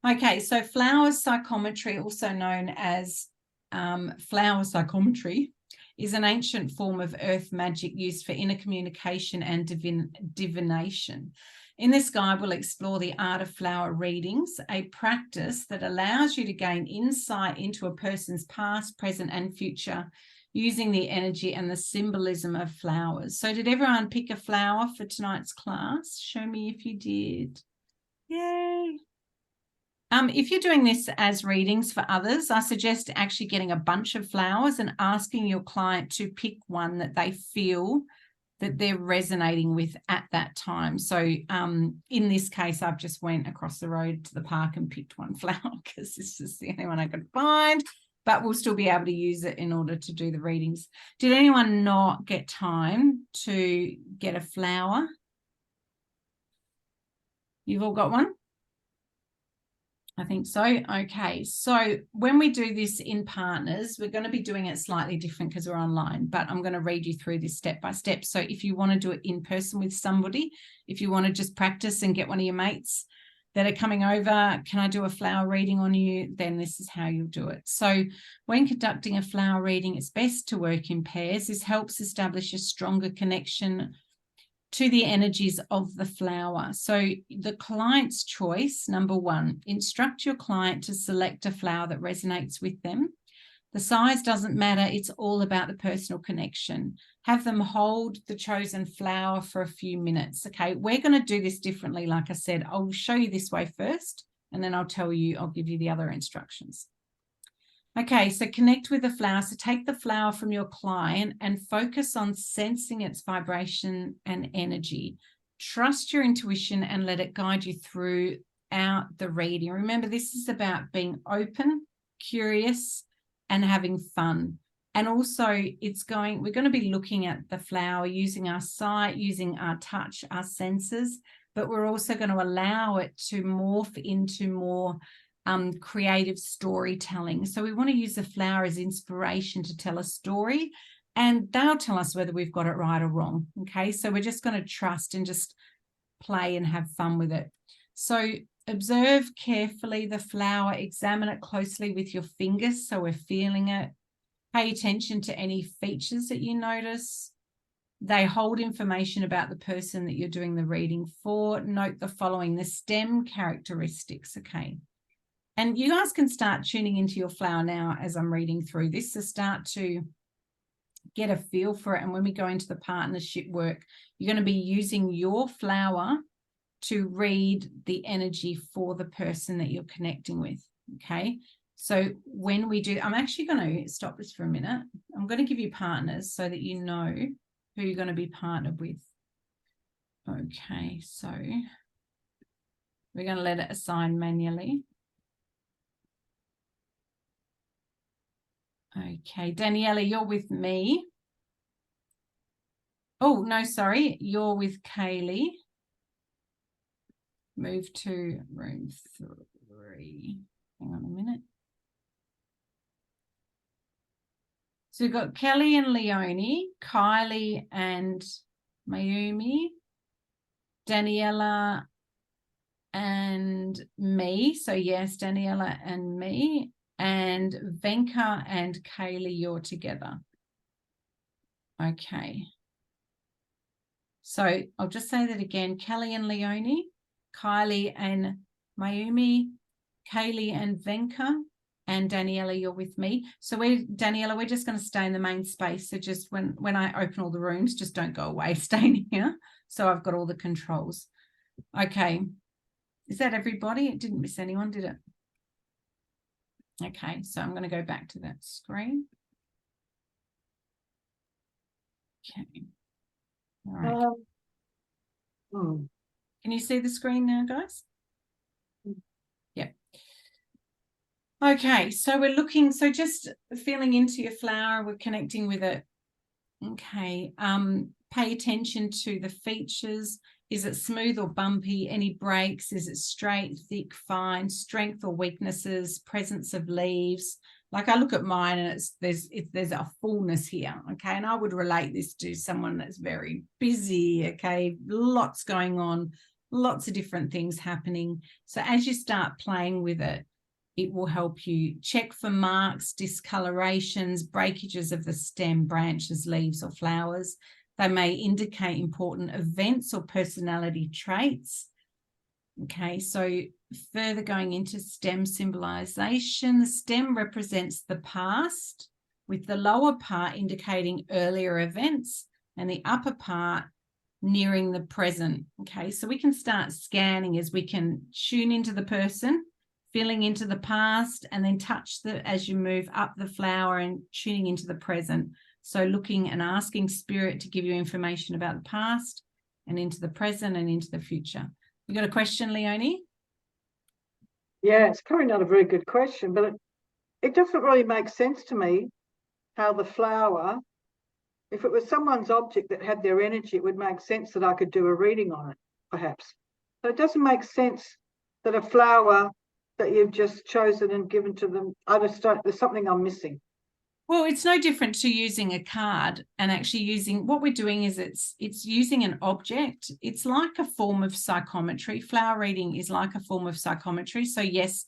Speaker 1: Okay, so flower psychometry, also known as flower psychometry, is an ancient form of earth magic used for inner communication and divination. In this guide, we'll explore the art of flower readings, a practice that allows you to gain insight into a person's past, present, and future using the energy and the symbolism of flowers. So did everyone pick a flower for tonight's class? Show me if you did. Yay. If you're doing this as readings for others, I suggest actually getting a bunch of flowers and asking your client to pick one that they feel that they're resonating with at that time. So in this case, I've just went across the road to the park and picked one flower because this is the only one I could find, but we'll still be able to use it in order to do the readings. Did anyone not get time to get a flower? You've all got one? I think so. Okay, so when we do this in partners, we're going to be doing it slightly different because we're online, but I'm going to read you through this step by step. So if you want to do it in person with somebody, if you want to just practice and get one of your mates that are coming over, can I do a flower reading on you? Then this is how you'll do it. So when conducting a flower reading, it's best to work in pairs. This helps establish a stronger connection to the energies of the flower. So the client's choice, number 1, instruct your client to select a flower that resonates with them. The size doesn't matter. It's all about the personal connection. Have them hold the chosen flower for a few minutes. Okay, we're going to do this differently. Like I said, I'll show you this way first, and then I'll give you the other instructions. Okay, so connect with the flower. So take the flower from your client and focus on sensing its vibration and energy. Trust your intuition and let it guide you throughout the reading. Remember, this is about being open, curious, and having fun. And also we're going to be looking at the flower using our sight, using our touch, our senses, but we're also going to allow it to morph into more creative storytelling. So we want to use the flower as inspiration to tell a story, and they'll tell us whether we've got it right or wrong. Okay, so we're just going to trust and just play and have fun with it. So observe carefully the flower, examine it closely with your fingers so we're feeling it. Pay attention to any features that you notice. They hold information about the person that you're doing the reading for. Note the following, the stem characteristics, okay? And you guys can start tuning into your flower now as I'm reading through this to start to get a feel for it. And when we go into the partnership work, you're going to be using your flower to read the energy for the person that you're connecting with, okay? So when we do, I'm actually going to stop this for a minute. I'm going to give you partners so that you know who you're going to be partnered with. Okay, so we're going to let it assign manually. Okay, Daniela, you're with me. Oh, no, sorry, you're with Kaylee. Move to room 3. Hang on a minute. So we've got Kelly and Leonie, Kylie and Mayumi, Daniela and me. So yes, Daniela and me, and Venka and Kaylee, you're together. Okay. So I'll just say that again, Kelly and Leonie, Kylie and Mayumi, Kaylee and Venka, and Daniela, you're with me. So Daniela, we're just going to stay in the main space. So just when I open all the rooms, just don't go away, stay in here. So I've got all the controls. Okay. Is that everybody? It didn't miss anyone, did it? Okay, so I'm going to go back to that screen. Okay. All right. Can you see the screen now, guys? Yeah. Okay, so we're looking, so just feeling into your flower, we're connecting with it. Okay, pay attention to the features. Is it smooth or bumpy? Any breaks? Is it straight, thick, fine? Strength or weaknesses? Presence of leaves? Like I look at mine and there's a fullness here, okay? And I would relate this to someone that's very busy, okay? Lots going on, lots of different things happening. So as you start playing with it, it will help you check for marks, discolorations, breakages of the stem, branches, leaves, or flowers. They may indicate important events or personality traits. Okay, so further going into stem symbolization, the stem represents the past, with the lower part indicating earlier events and the upper part nearing the present. Okay, so we can start scanning as we can tune into the person, feeling into the past, and then touch as you move up the flower and tuning into the present. So looking and asking spirit to give you information about the past and into the present and into the future. You got a question, Leonie?
Speaker 4: Yeah, it's probably not a very good question, but it doesn't really make sense to me how the flower, if it was someone's object that had their energy, it would make sense that I could do a reading on it, perhaps. So it doesn't make sense that a flower that you've just chosen and given to them, I just don't, there's something I'm missing.
Speaker 1: Well, it's no different to using a card and actually using, what we're doing is it's using an object. It's like a form of psychometry. Flower reading is like a form of psychometry. So yes,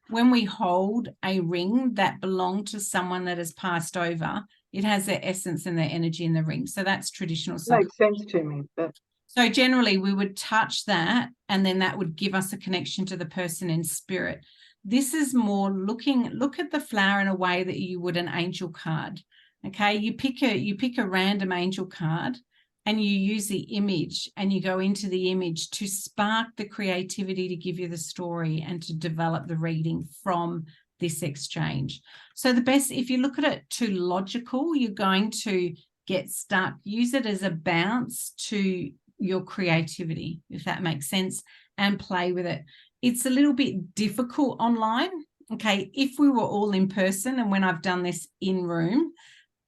Speaker 1: when we hold a ring that belonged to someone that has passed over, it has their essence and their energy in the ring. So that's traditional psychometry.
Speaker 4: Makes sense to me. But
Speaker 1: so generally we would touch that and then that would give us a connection to the person in spirit. This is more look at the flower in a way that you would an angel card. Okay, you pick a random angel card and you use the image and you go into the image to spark the creativity to give you the story and to develop the reading from this exchange. So the best, if you look at it too logical, you're going to get stuck. Use it as a bounce to your creativity, if that makes sense, and play with it. It's a little bit difficult online. Okay, if we were all in person, and when I've done this in room,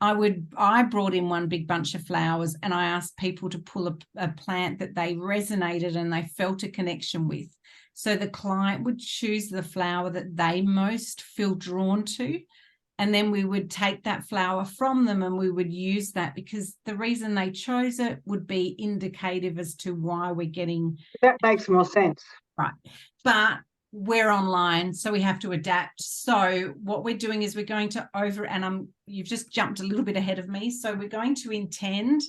Speaker 1: I brought in one big bunch of flowers and I asked people to pull a plant that they resonated and they felt a connection with. So the client would choose the flower that they most feel drawn to. And then we would take that flower from them and we would use that, because the reason they chose it would be indicative as to why we're getting.
Speaker 4: That makes more sense.
Speaker 1: Right. But we're online, so we have to adapt. So what we're doing is we're going to you've just jumped a little bit ahead of me. So we're going to intend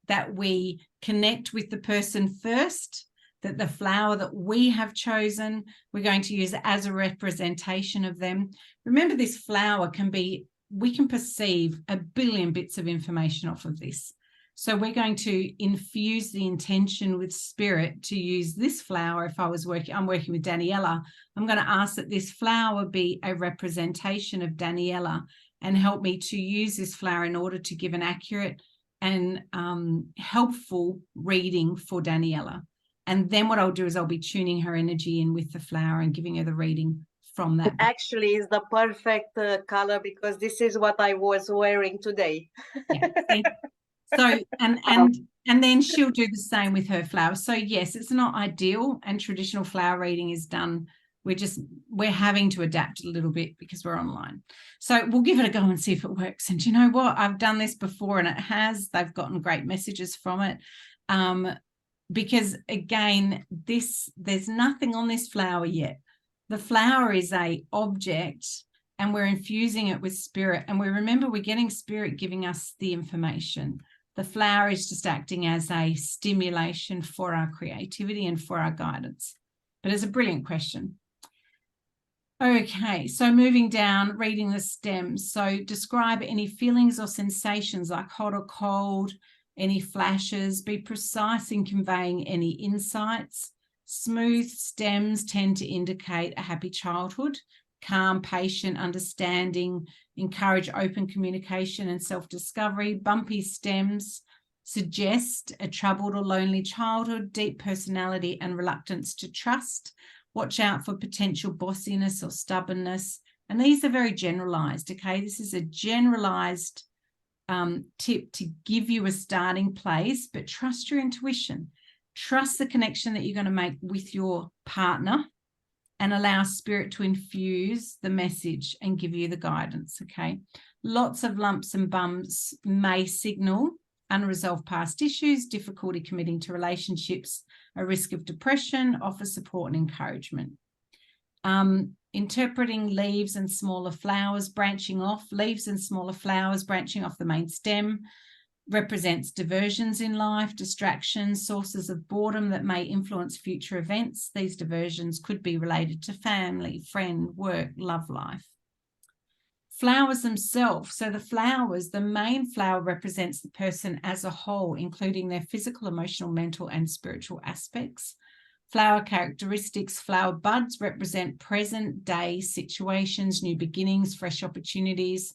Speaker 1: that we connect with the person first, that the flower that we have chosen, we're going to use it as a representation of them. Remember, this flower we can perceive a billion bits of information off of this. So we're going to infuse the intention with spirit to use this flower. If I'm working with Daniela, I'm going to ask that this flower be a representation of Daniela and help me to use this flower in order to give an accurate and helpful reading for Daniela. And then what I'll do is I'll be tuning her energy in with the flower and giving her the reading from that.
Speaker 3: Actually, is the perfect color, because this is what I was wearing today.
Speaker 1: Yeah, so and then she'll do the same with her flowers. So yes, it's not ideal, and traditional flower reading is done. We're having to adapt a little bit because we're online. So we'll give it a go and see if it works. And you know what? I've done this before and it has. They've gotten great messages from it. Because again, there's nothing on this flower yet. The flower is a object and we're infusing it with spirit. And we're getting spirit giving us the information. The flower is just acting as a stimulation for our creativity and for our guidance. But it's a brilliant question. Okay, so moving down, reading the stems. So describe any feelings or sensations like hot or cold, any flashes, be precise in conveying any insights. Smooth stems tend to indicate a happy childhood, calm, patient, understanding, encourage open communication and self-discovery. Bumpy stems suggest a troubled or lonely childhood, deep personality and reluctance to trust. Watch out for potential bossiness or stubbornness. And these are very generalized, okay? This is a generalized tip to give you a starting place, but trust your intuition. Trust the connection that you're going to make with your partner and allow spirit to infuse the message and give you the guidance, okay? Lots of lumps and bumps may signal unresolved past issues, difficulty committing to relationships, a risk of depression, offer support and encouragement. Interpreting leaves and smaller flowers branching off, leaves and smaller flowers branching off the main stem represents diversions in life, distractions, sources of boredom that may influence future events. These diversions could be related to family, friend, work, love life. Flowers themselves. So the main flower represents the person as a whole, including their physical, emotional, mental, and spiritual aspects. Flower characteristics. Flower buds represent present day situations, new beginnings, fresh opportunities,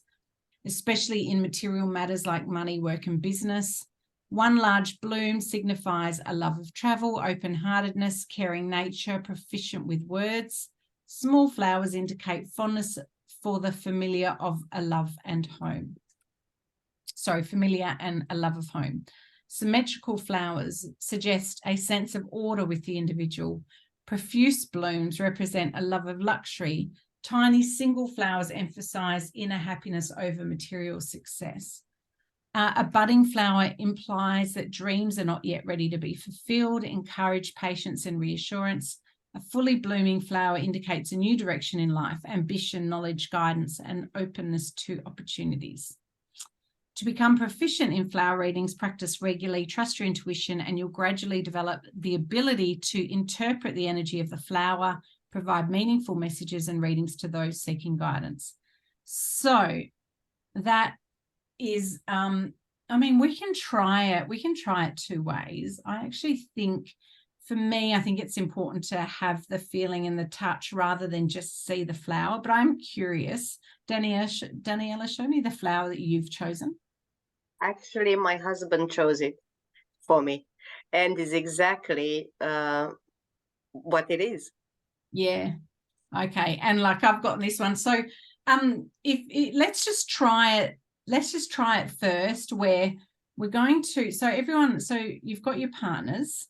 Speaker 1: especially in material matters like money, work, and business. One large bloom signifies a love of travel, open-heartedness, caring nature, proficient with words. Small flowers indicate fondness for the familiar of a love and home. Familiar and a love of home. Symmetrical flowers suggest a sense of order with the individual. Profuse blooms represent a love of luxury. Tiny single flowers emphasize inner happiness over material success. A budding flower implies that dreams are not yet ready to be fulfilled, encourage patience and reassurance. A fully blooming flower indicates a new direction in life, ambition, knowledge, guidance, and openness to opportunities. To become proficient in flower readings, practice regularly, trust your intuition, and you'll gradually develop the ability to interpret the energy of the flower, provide meaningful messages and readings to those seeking guidance. So that is, we can try it. We can try it two ways. I actually think, for me, I think it's important to have the feeling and the touch rather than just see the flower. But I'm curious, Daniela, show me the flower that you've chosen.
Speaker 3: Actually, my husband chose it for me, and is exactly what it is.
Speaker 1: Yeah. Okay. And like I've gotten this one. So let's just try it. Let's just try it first, where we're going to, so you've got your partners.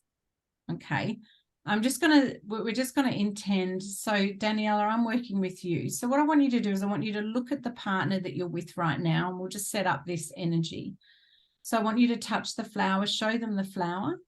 Speaker 1: Okay. we're just going to intend. So Daniela, I'm working with you. So what I want you to do is I want you to look at the partner that you're with right now, and we'll just set up this energy. So I want you to touch the flower, show them the flower.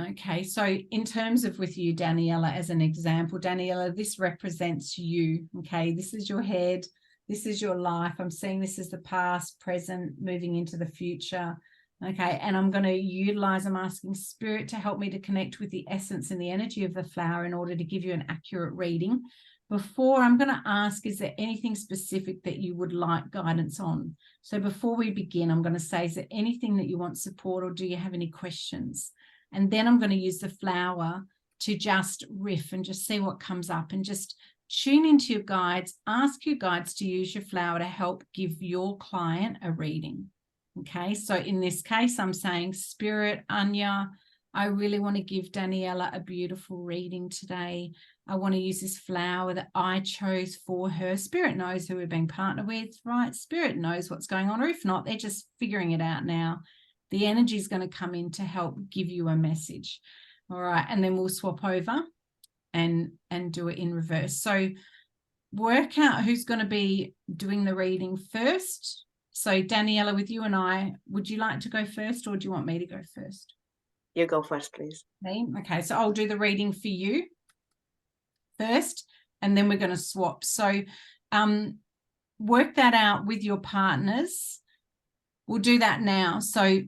Speaker 1: Okay, so in terms of with you, Daniela, as an example, Daniela, this represents you. Okay, this is your head. This is your life. I'm seeing this as the past, present, moving into the future. Okay, and I'm going to utilize, I'm asking Spirit to help me to connect with the essence and the energy of the flower in order to give you an accurate reading. Before, I'm going to ask, is there anything specific that you would like guidance on? So before we begin, I'm going to say, is there anything that you want support, or do you have any questions? And then I'm going to use the flower to just riff and just see what comes up, and just tune into your guides, ask your guides to use your flower to help give your client a reading. Okay, so in this case, I'm saying, Spirit, Anya, I really want to give Daniela a beautiful reading today. I want to use this flower that I chose for her. Spirit knows who we're being partnered with, right? Spirit knows what's going on, or if not, they're just figuring it out now. The energy is going to come in to help give you a message. All right, and then we'll swap over and do it in reverse. So work out who's going to be doing the reading first. So Daniela, with you and I, would you like to go first, or do you want me to go first?
Speaker 3: You go first, please.
Speaker 1: Okay, so I'll do the reading for you first, and then we're going to swap. So work that out with your partners. We'll do that now. So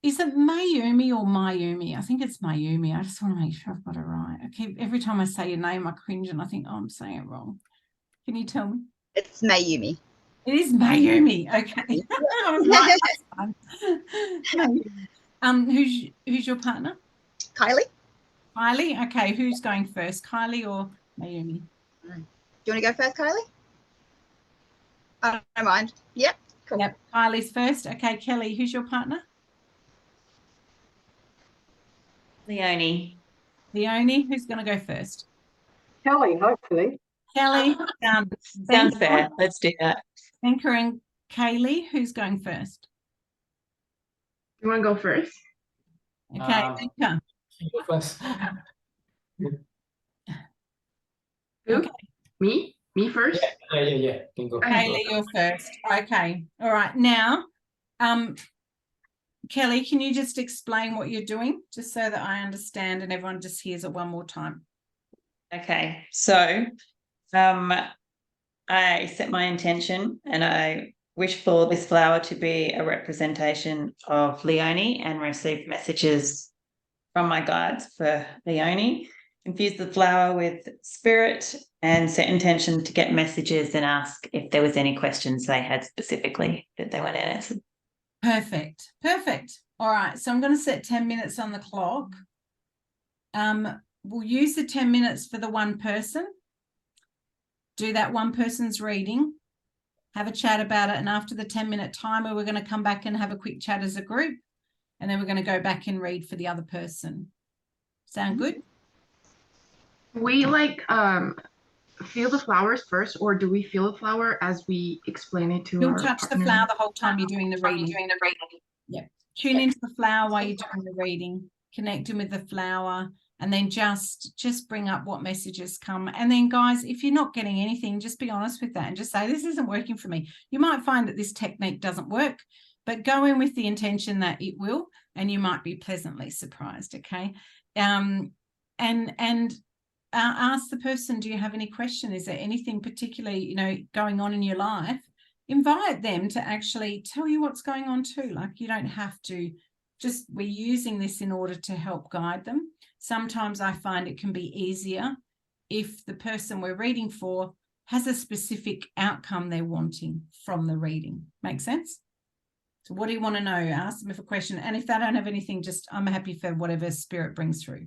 Speaker 1: is it Mayumi or Mayumi? I think it's Mayumi. I just want to make sure I've got it right. Okay, every time I say your name, I cringe and I think, oh, I'm saying it wrong. Can you tell me?
Speaker 5: It's Mayumi.
Speaker 1: It is Mayumi. Okay. I was right last time. Mayumi. Who's your partner?
Speaker 5: Kylie?
Speaker 1: Kylie. Okay, who's going first, Kylie or Mayumi?
Speaker 5: Do you want to go first, Kylie? I don't mind. Yep. Cool.
Speaker 1: Yep, Kylie's first. Okay, Kelly, who's your partner?
Speaker 6: Leonie.
Speaker 1: Leonie, who's going to go first?
Speaker 4: Kelly, hopefully.
Speaker 1: Kelly.
Speaker 6: Sounds fair. Let's do that.
Speaker 1: Anchor and Kaylee, who's going first?
Speaker 7: You want to go first?
Speaker 1: Okay, Anchor.
Speaker 8: Go first.
Speaker 7: Who?
Speaker 1: Okay.
Speaker 7: Me? Me first?
Speaker 8: Yeah. Can go.
Speaker 1: Kaylee, you're first. Okay. All right. Now, Kelly, can you just explain what you're doing, just so that I understand and everyone just hears it one more time?
Speaker 6: Okay, so I set my intention and I wish for this flower to be a representation of Leonie and receive messages from my guides for Leonie. Infuse the flower with spirit and set intention to get messages and ask if there was any questions they had specifically that they weren't answered.
Speaker 1: Perfect. All right, so I'm going to set 10 minutes on the clock. We'll use the 10 minutes for the one person. Do that one person's reading. Have a chat about it, and after the 10-minute timer, we're going to come back and have a quick chat as a group, and then we're going to go back and read for the other person. Sound good?
Speaker 7: We feel the flowers first, or do we feel the flower as we explain it to
Speaker 1: You'll
Speaker 7: our
Speaker 1: touch the
Speaker 7: partner?
Speaker 1: flower the whole time you're doing the reading. Yeah. Tune into the flower while you're doing the reading, connecting with the flower, and then just bring up what messages come. And then, guys, if you're not getting anything, just be honest with that and just say, this isn't working for me. You might find that this technique doesn't work, but go in with the intention that it will, and you might be pleasantly surprised, okay? Ask the person, do you have any question? Is there anything particularly, going on in your life? Invite them to actually tell you what's going on too. Like, you don't have to, we're using this in order to help guide them. Sometimes I find it can be easier if the person we're reading for has a specific outcome they're wanting from the reading. Make sense? So what do you want to know? Ask them if a question. And if they don't have anything, I'm happy for whatever spirit brings through.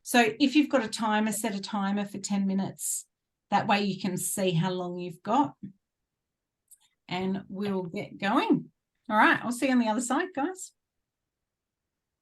Speaker 1: So if you've got a timer, set a timer for 10 minutes. That way you can see how long you've got. And we'll get going. All right, I'll see you on the other side, guys.